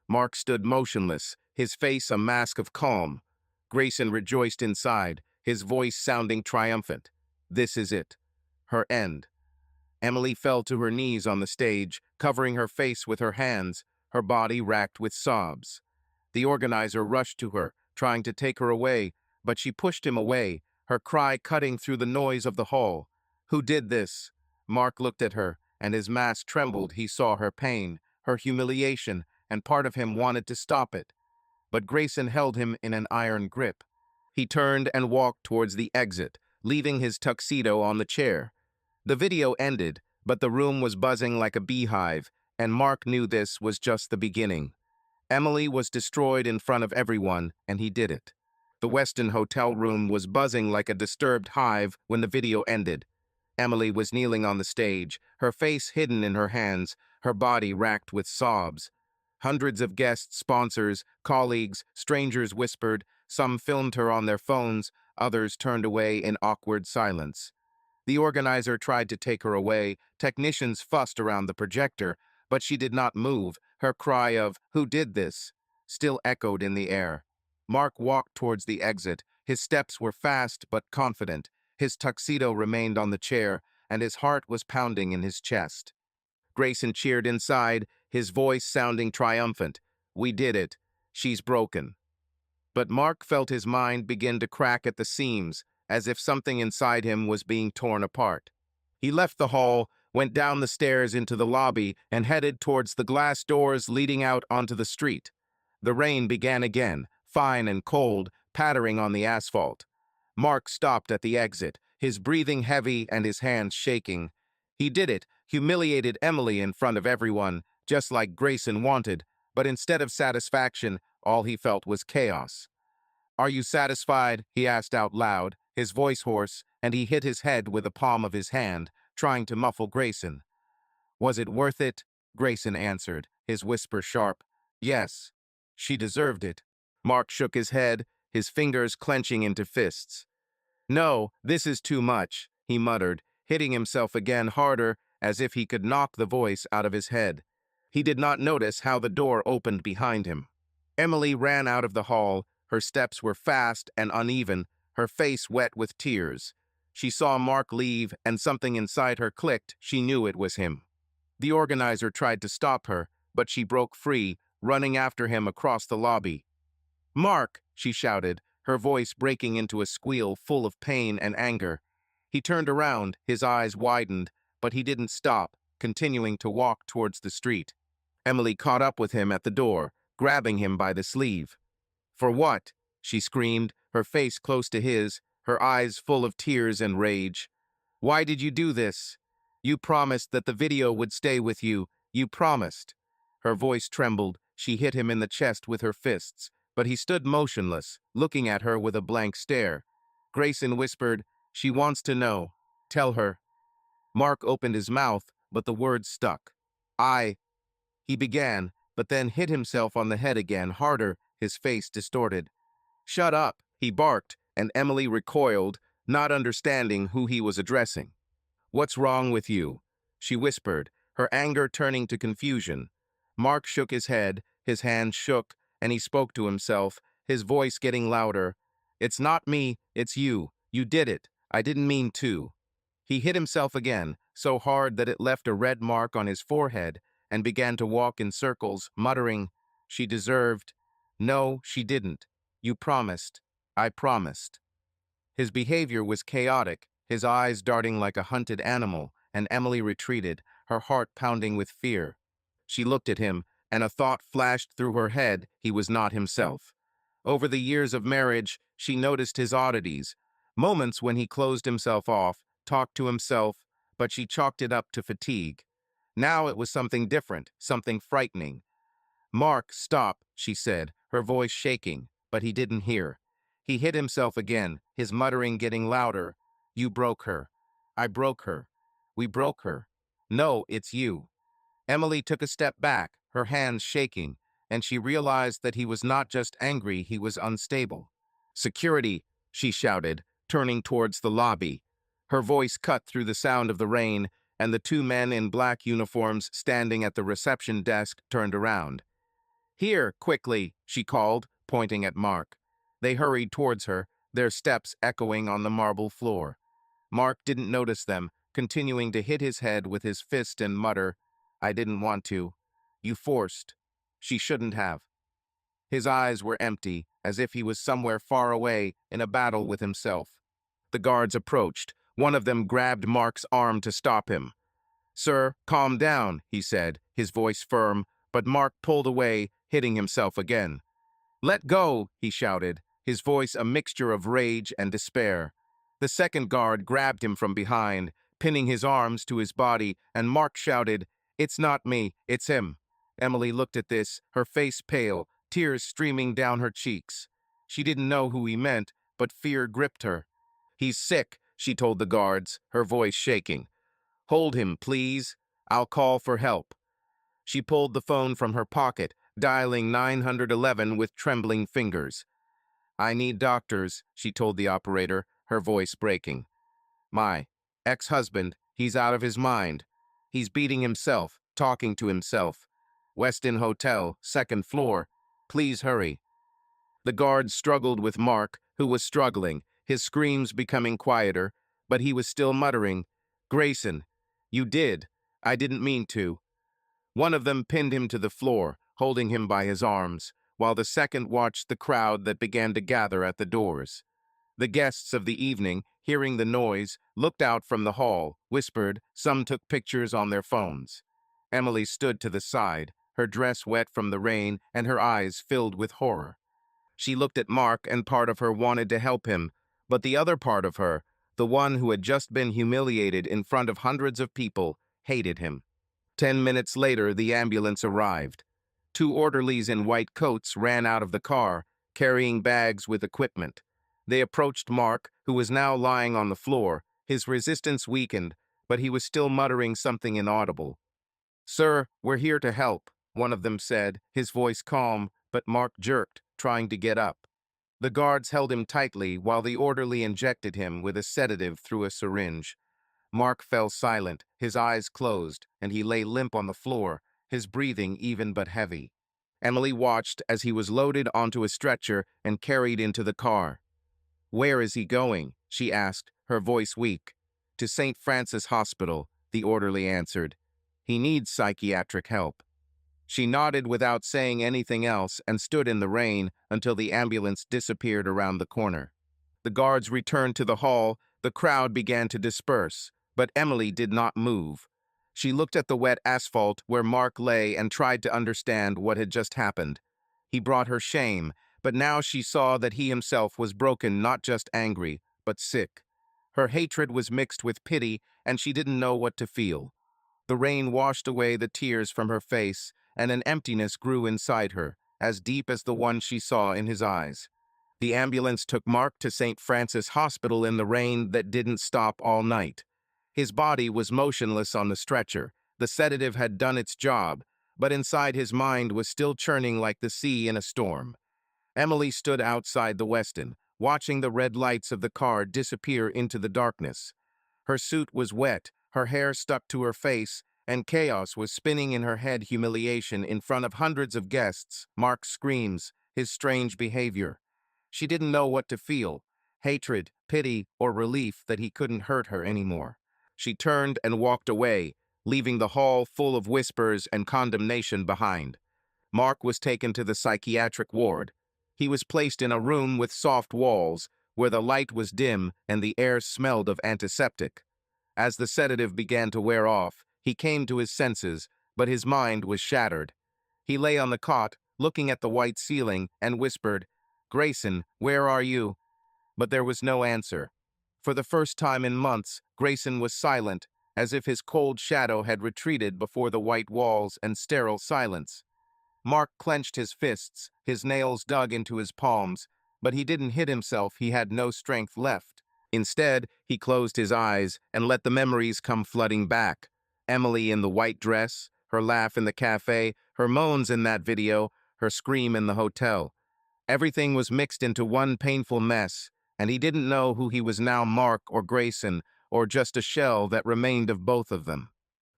Mark stood motionless, his face a mask of calm. Grayson rejoiced inside, his voice sounding triumphant. "This is it. Her end." Emily fell to her knees on the stage, covering her face with her hands, her body racked with sobs. The organizer rushed to her, trying to take her away, but she pushed him away, her cry cutting through the noise of the hall. "Who did this?" Mark looked at her, and his mask trembled. He saw her pain, her humiliation, and part of him wanted to stop it. But Grayson held him in an iron grip. He turned and walked towards the exit, leaving his tuxedo on the chair. The video ended, but the room was buzzing like a beehive, and Mark knew this was just the beginning. Emily was destroyed in front of everyone, and he did it. The Westin hotel room was buzzing like a disturbed hive when the video ended. Emily was kneeling on the stage, her face hidden in her hands, her body racked with sobs. Hundreds of guests, sponsors, colleagues, strangers whispered, some filmed her on their phones, others turned away in awkward silence. The organizer tried to take her away, technicians fussed around the projector, but she did not move. Her cry of, "Who did this?" still echoed in the air. Mark walked towards the exit. His steps were fast but confident. His tuxedo remained on the chair, and his heart was pounding in his chest. Grayson cheered inside, his voice sounding triumphant. "We did it. She's broken." But Mark felt his mind begin to crack at the seams, as if something inside him was being torn apart. He left the hall, went down the stairs into the lobby, and headed towards the glass doors leading out onto the street. The rain began again, fine and cold, pattering on the asphalt. Mark stopped at the exit, his breathing heavy and his hands shaking. He did it, humiliated Emily in front of everyone, just like Grayson wanted, but instead of satisfaction, all he felt was chaos. "Are you satisfied?" he asked out loud, his voice hoarse, and he hit his head with the palm of his hand, trying to muffle Grayson. "Was it worth it?" Grayson answered, his whisper sharp. "Yes. She deserved it." Mark shook his head, his fingers clenching into fists. "No, this is too much," he muttered, hitting himself again harder, as if he could knock the voice out of his head. He did not notice how the door opened behind him. Emily ran out of the hall. Her steps were fast and uneven, her face wet with tears. She saw Mark leave, and something inside her clicked. She knew it was him. The organizer tried to stop her, but she broke free, running after him across the lobby. "Mark!" she shouted, her voice breaking into a squeal full of pain and anger. He turned around, his eyes widened, but he didn't stop, continuing to walk towards the street. Emily caught up with him at the door, grabbing him by the sleeve. "For what?" she screamed, her face close to his, her eyes full of tears and rage. "Why did you do this? You promised that the video would stay with you. You promised." Her voice trembled. She hit him in the chest with her fists, but he stood motionless, looking at her with a blank stare. Grayson whispered, "She wants to know. Tell her." Mark opened his mouth, but the words stuck. He began, but then hit himself on the head again, harder, his face distorted. "Shut up," he barked, and Emily recoiled, not understanding who he was addressing. "What's wrong with you?" she whispered, her anger turning to confusion. Mark shook his head, his hands shook, and he spoke to himself, his voice getting louder. "It's not me, it's you. You did it. I didn't mean to. He hit himself again, so hard that it left a red mark on his forehead, and began to walk in circles, muttering, "She deserved." "No, she didn't. You promised. I promised." His behavior was chaotic, his eyes darting like a hunted animal, and Emily retreated, her heart pounding with fear. She looked at him, and a thought flashed through her head: he was not himself. Over the years of marriage, she noticed his oddities, moments when he closed himself off, talked to himself, but she chalked it up to fatigue. Now it was something different, something frightening. "Mark, stop," she said, her voice shaking, but he didn't hear. He hit himself again, his muttering getting louder. "You broke her. I broke her. We broke her. No, it's you." Emily took a step back, her hands shaking, and she realized that he was not just angry, he was unstable. "Security," she shouted, turning towards the lobby. Her voice cut through the sound of the rain, and the two men in black uniforms standing at the reception desk turned around. "Here, quickly," she called, pointing at Mark. They hurried towards her, their steps echoing on the marble floor. Mark didn't notice them, continuing to hit his head with his fist and mutter, "I didn't want to. You forced. She shouldn't have." His eyes were empty, as if he was somewhere far away in a battle with himself. The guards approached. One of them grabbed Mark's arm to stop him. "Sir, calm down," he said, his voice firm, but Mark pulled away, hitting himself again. "Let go," he shouted, his voice a mixture of rage and despair. The second guard grabbed him from behind, pinning his arms to his body, and Mark shouted, "It's not me, it's him." Emily looked at this, her face pale, tears streaming down her cheeks. She didn't know who he meant, but fear gripped her. "He's sick," she told the guards, her voice shaking. "Hold him, please. I'll call for help." She pulled the phone from her pocket, dialing 911 with trembling fingers. "I need doctors," she told the operator, her voice breaking. "My ex-husband, he's out of his mind. He's beating himself, talking to himself. Westin Hotel, second floor. Please hurry." The guard struggled with Mark, who was struggling, his screams becoming quieter, but he was still muttering, "Grayson, you did. I didn't mean to." One of them pinned him to the floor, holding him by his arms, while the second watched the crowd that began to gather at the doors. The guests of the evening, hearing the noise, looked out from the hall, whispered, some took pictures on their phones. Emily stood to the side, her dress wet from the rain and her eyes filled with horror. She looked at Mark, and part of her wanted to help him, but the other part of her, the one who had just been humiliated in front of hundreds of people, hated him. 10 minutes later, the ambulance arrived. Two orderlies in white coats ran out of the car, carrying bags with equipment. They approached Mark, who was now lying on the floor. His resistance weakened, but he was still muttering something inaudible. "Sir, we're here to help," one of them said, his voice calm, but Mark jerked, trying to get up. The guards held him tightly while the orderly injected him with a sedative through a syringe. Mark fell silent, his eyes closed, and he lay limp on the floor, his breathing even but heavy. Emily watched as he was loaded onto a stretcher and carried into the car. "Where is he going?" she asked, her voice weak. "To St. Francis Hospital," the orderly answered. "He needs psychiatric help." She nodded without saying anything else and stood in the rain until the ambulance disappeared around the corner. The guards returned to the hall, the crowd began to disperse, but Emily did not move. She looked at the wet asphalt where Mark lay and tried to understand what had just happened. He brought her shame, but now she saw that he himself was broken, not just angry, but sick. Her hatred was mixed with pity, and she didn't know what to feel. The rain washed away the tears from her face, and an emptiness grew inside her, as deep as the one she saw in his eyes. The ambulance took Mark to St. Francis Hospital in the rain that didn't stop all night. His body was motionless on the stretcher. The sedative had done its job, but inside his mind was still churning like the sea in a storm. Emily stood outside the Westin, watching the red lights of the car disappear into the darkness. Her suit was wet, her hair stuck to her face, and chaos was spinning in her head. Humiliation in front of hundreds of guests, Mark's screams, his strange behavior. She didn't know what to feel. hatred, pity, or relief that he couldn't hurt her anymore. She turned and walked away, leaving the hall full of whispers and condemnation behind. Mark was taken to the psychiatric ward. He was placed in a room with soft walls, where the light was dim and the air smelled of antiseptic. As the sedative began to wear off, he came to his senses, but his mind was shattered. He lay on the cot, looking at the white ceiling, and whispered, "Grayson, where are you?" But there was no answer. For the first time in months, Grayson was silent, as if his cold shadow had retreated before the white walls and sterile silence. Mark clenched his fists, his nails dug into his palms, but he didn't hit himself. He had no strength left. Instead, he closed his eyes and let the memories come flooding back. Emily in the white dress, her laugh in the cafe, her moans in that video, her scream in the hotel. Everything was mixed into one painful mess, and he didn't know who he was now, Mark or Grayson, or just a shell that remained of both of them.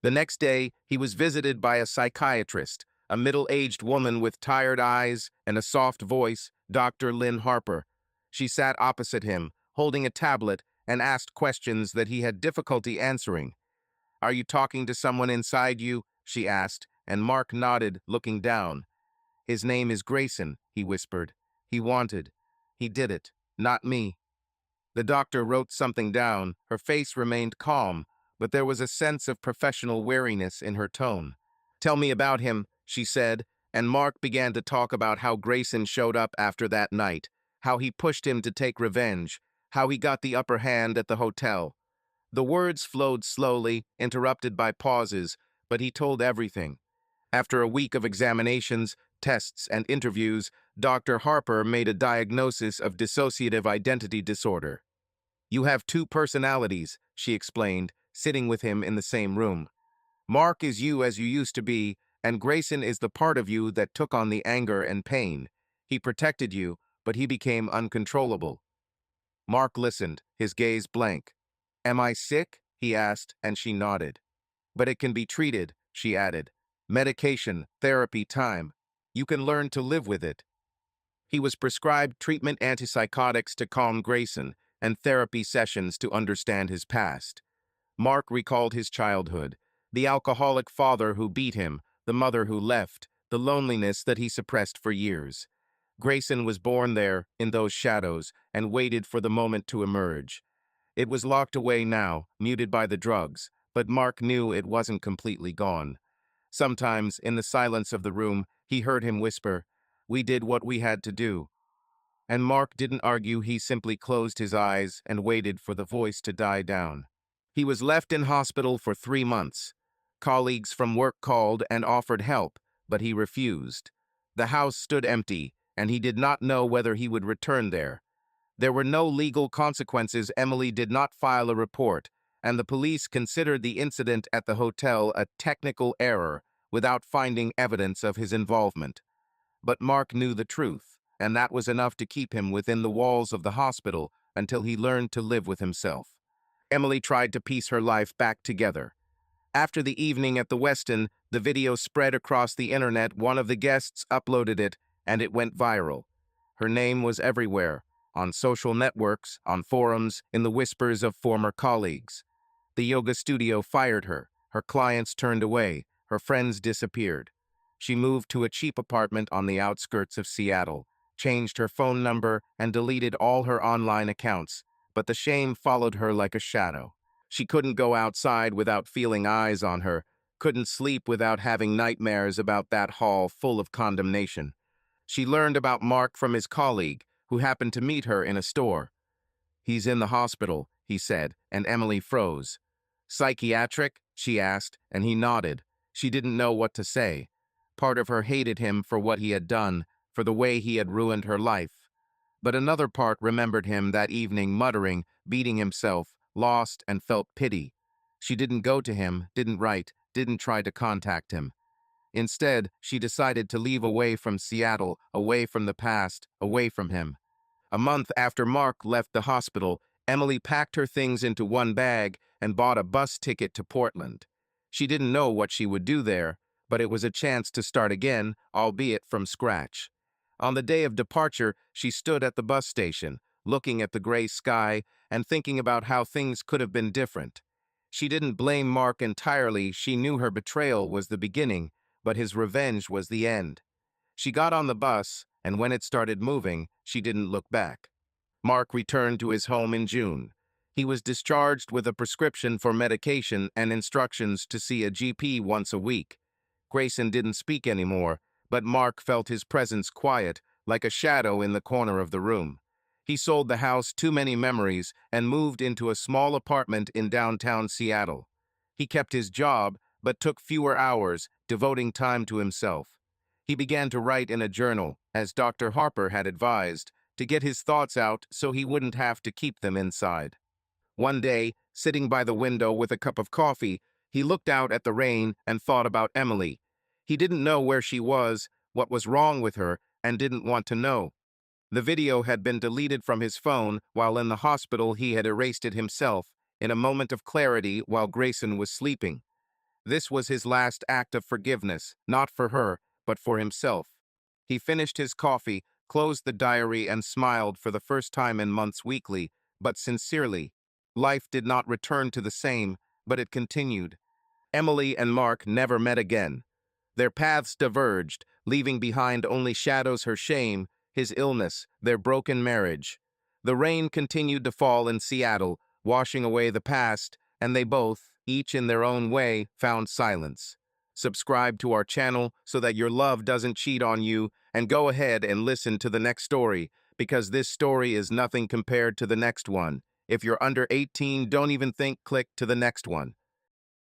The next day, he was visited by a psychiatrist, a middle-aged woman with tired eyes and a soft voice, Dr. Lynn Harper. She sat opposite him, holding a tablet, and asked questions that he had difficulty answering. "Are you talking to someone inside you?" she asked, and Mark nodded, looking down. "His name is Grayson," he whispered. "He wanted. He did it. Not me." The doctor wrote something down. Her face remained calm, but there was a sense of professional wariness in her tone. "Tell me about him," she said, and Mark began to talk about how Grayson showed up after that night, how he pushed him to take revenge, how he got the upper hand at the hotel. The words flowed slowly, interrupted by pauses, but he told everything. After a week of examinations, tests, and interviews, Dr. Harper made a diagnosis of dissociative identity disorder. "You have two personalities," she explained, sitting with him in the same room. "Mark is you as you used to be, and Grayson is the part of you that took on the anger and pain. He protected you, but he became uncontrollable." Mark listened, his gaze blank. "Am I sick?" he asked, and she nodded. "But it can be treated," she added. "Medication, therapy, time. You can learn to live with it." He was prescribed treatment antipsychotics to calm Grayson and therapy sessions to understand his past. Mark recalled his childhood, the alcoholic father who beat him, the mother who left, the loneliness that he suppressed for years. Grayson was born there, in those shadows, and waited for the moment to emerge. It was locked away now, muted by the drugs, but Mark knew it wasn't completely gone. Sometimes, in the silence of the room, he heard him whisper, "We did what we had to do." And Mark didn't argue, he simply closed his eyes and waited for the voice to die down. He was left in hospital for 3 months. Colleagues from work called and offered help, but he refused. The house stood empty, and he did not know whether he would return there. There were no legal consequences. Emily did not file a report, and the police considered the incident at the hotel a technical error without finding evidence of his involvement. But Mark knew the truth, and that was enough to keep him within the walls of the hospital until he learned to live with himself. Emily tried to piece her life back together. After the evening at the Westin, the video spread across the internet. One of the guests uploaded it, and it went viral. Her name was everywhere, on social networks, on forums, in the whispers of former colleagues. The yoga studio fired her, her clients turned away, her friends disappeared. She moved to a cheap apartment on the outskirts of Seattle, changed her phone number, and deleted all her online accounts, but the shame followed her like a shadow. She couldn't go outside without feeling eyes on her, couldn't sleep without having nightmares about that hall full of condemnation. She learned about Mark from his colleague, who happened to meet her in a store. "He's in the hospital," he said, and Emily froze. "Psychiatric?" she asked, and he nodded. She didn't know what to say. Part of her hated him for what he had done, for the way he had ruined her life. But another part remembered him that evening, muttering, beating himself, lost, and felt pity. She didn't go to him, didn't write, didn't try to contact him. Instead, she decided to leave away from Seattle, away from the past, away from him. A month after Mark left the hospital, Emily packed her things into one bag and bought a bus ticket to Portland. She didn't know what she would do there, but it was a chance to start again, albeit from scratch. On the day of departure, she stood at the bus station, looking at the gray sky and thinking about how things could have been different. She didn't blame Mark entirely. She knew her betrayal was the beginning, but his revenge was the end. She got on the bus, and when it started moving, she didn't look back. Mark returned to his home in June. He was discharged with a prescription for medication and instructions to see a GP once a week. Grayson didn't speak anymore, but Mark felt his presence quiet, like a shadow in the corner of the room. He sold the house Too Many Memories and moved into a small apartment in downtown Seattle. He kept his job, but took fewer hours, devoting time to himself. He began to write in a journal, as Dr. Harper had advised, to get his thoughts out so he wouldn't have to keep them inside. One day, sitting by the window with a cup of coffee, he looked out at the rain and thought about Emily. He didn't know where she was, what was wrong with her, and didn't want to know. The video had been deleted from his phone. While in the hospital, he had erased it himself, in a moment of clarity while Grayson was sleeping. This was his last act of forgiveness, not for her, but for himself. He finished his coffee, closed the diary, and smiled for the first time in months weakly, but sincerely. Life did not return to the same, but it continued. Emily and Mark never met again. Their paths diverged, leaving behind only shadows: her shame, his illness, their broken marriage. The rain continued to fall in Seattle, washing away the past, and they both, each in their own way, found silence. Subscribe to our channel so that your love doesn't cheat on you, and go ahead and listen to the next story, because this story is nothing compared to the next one. If you're under 18, don't even think, click to the next one.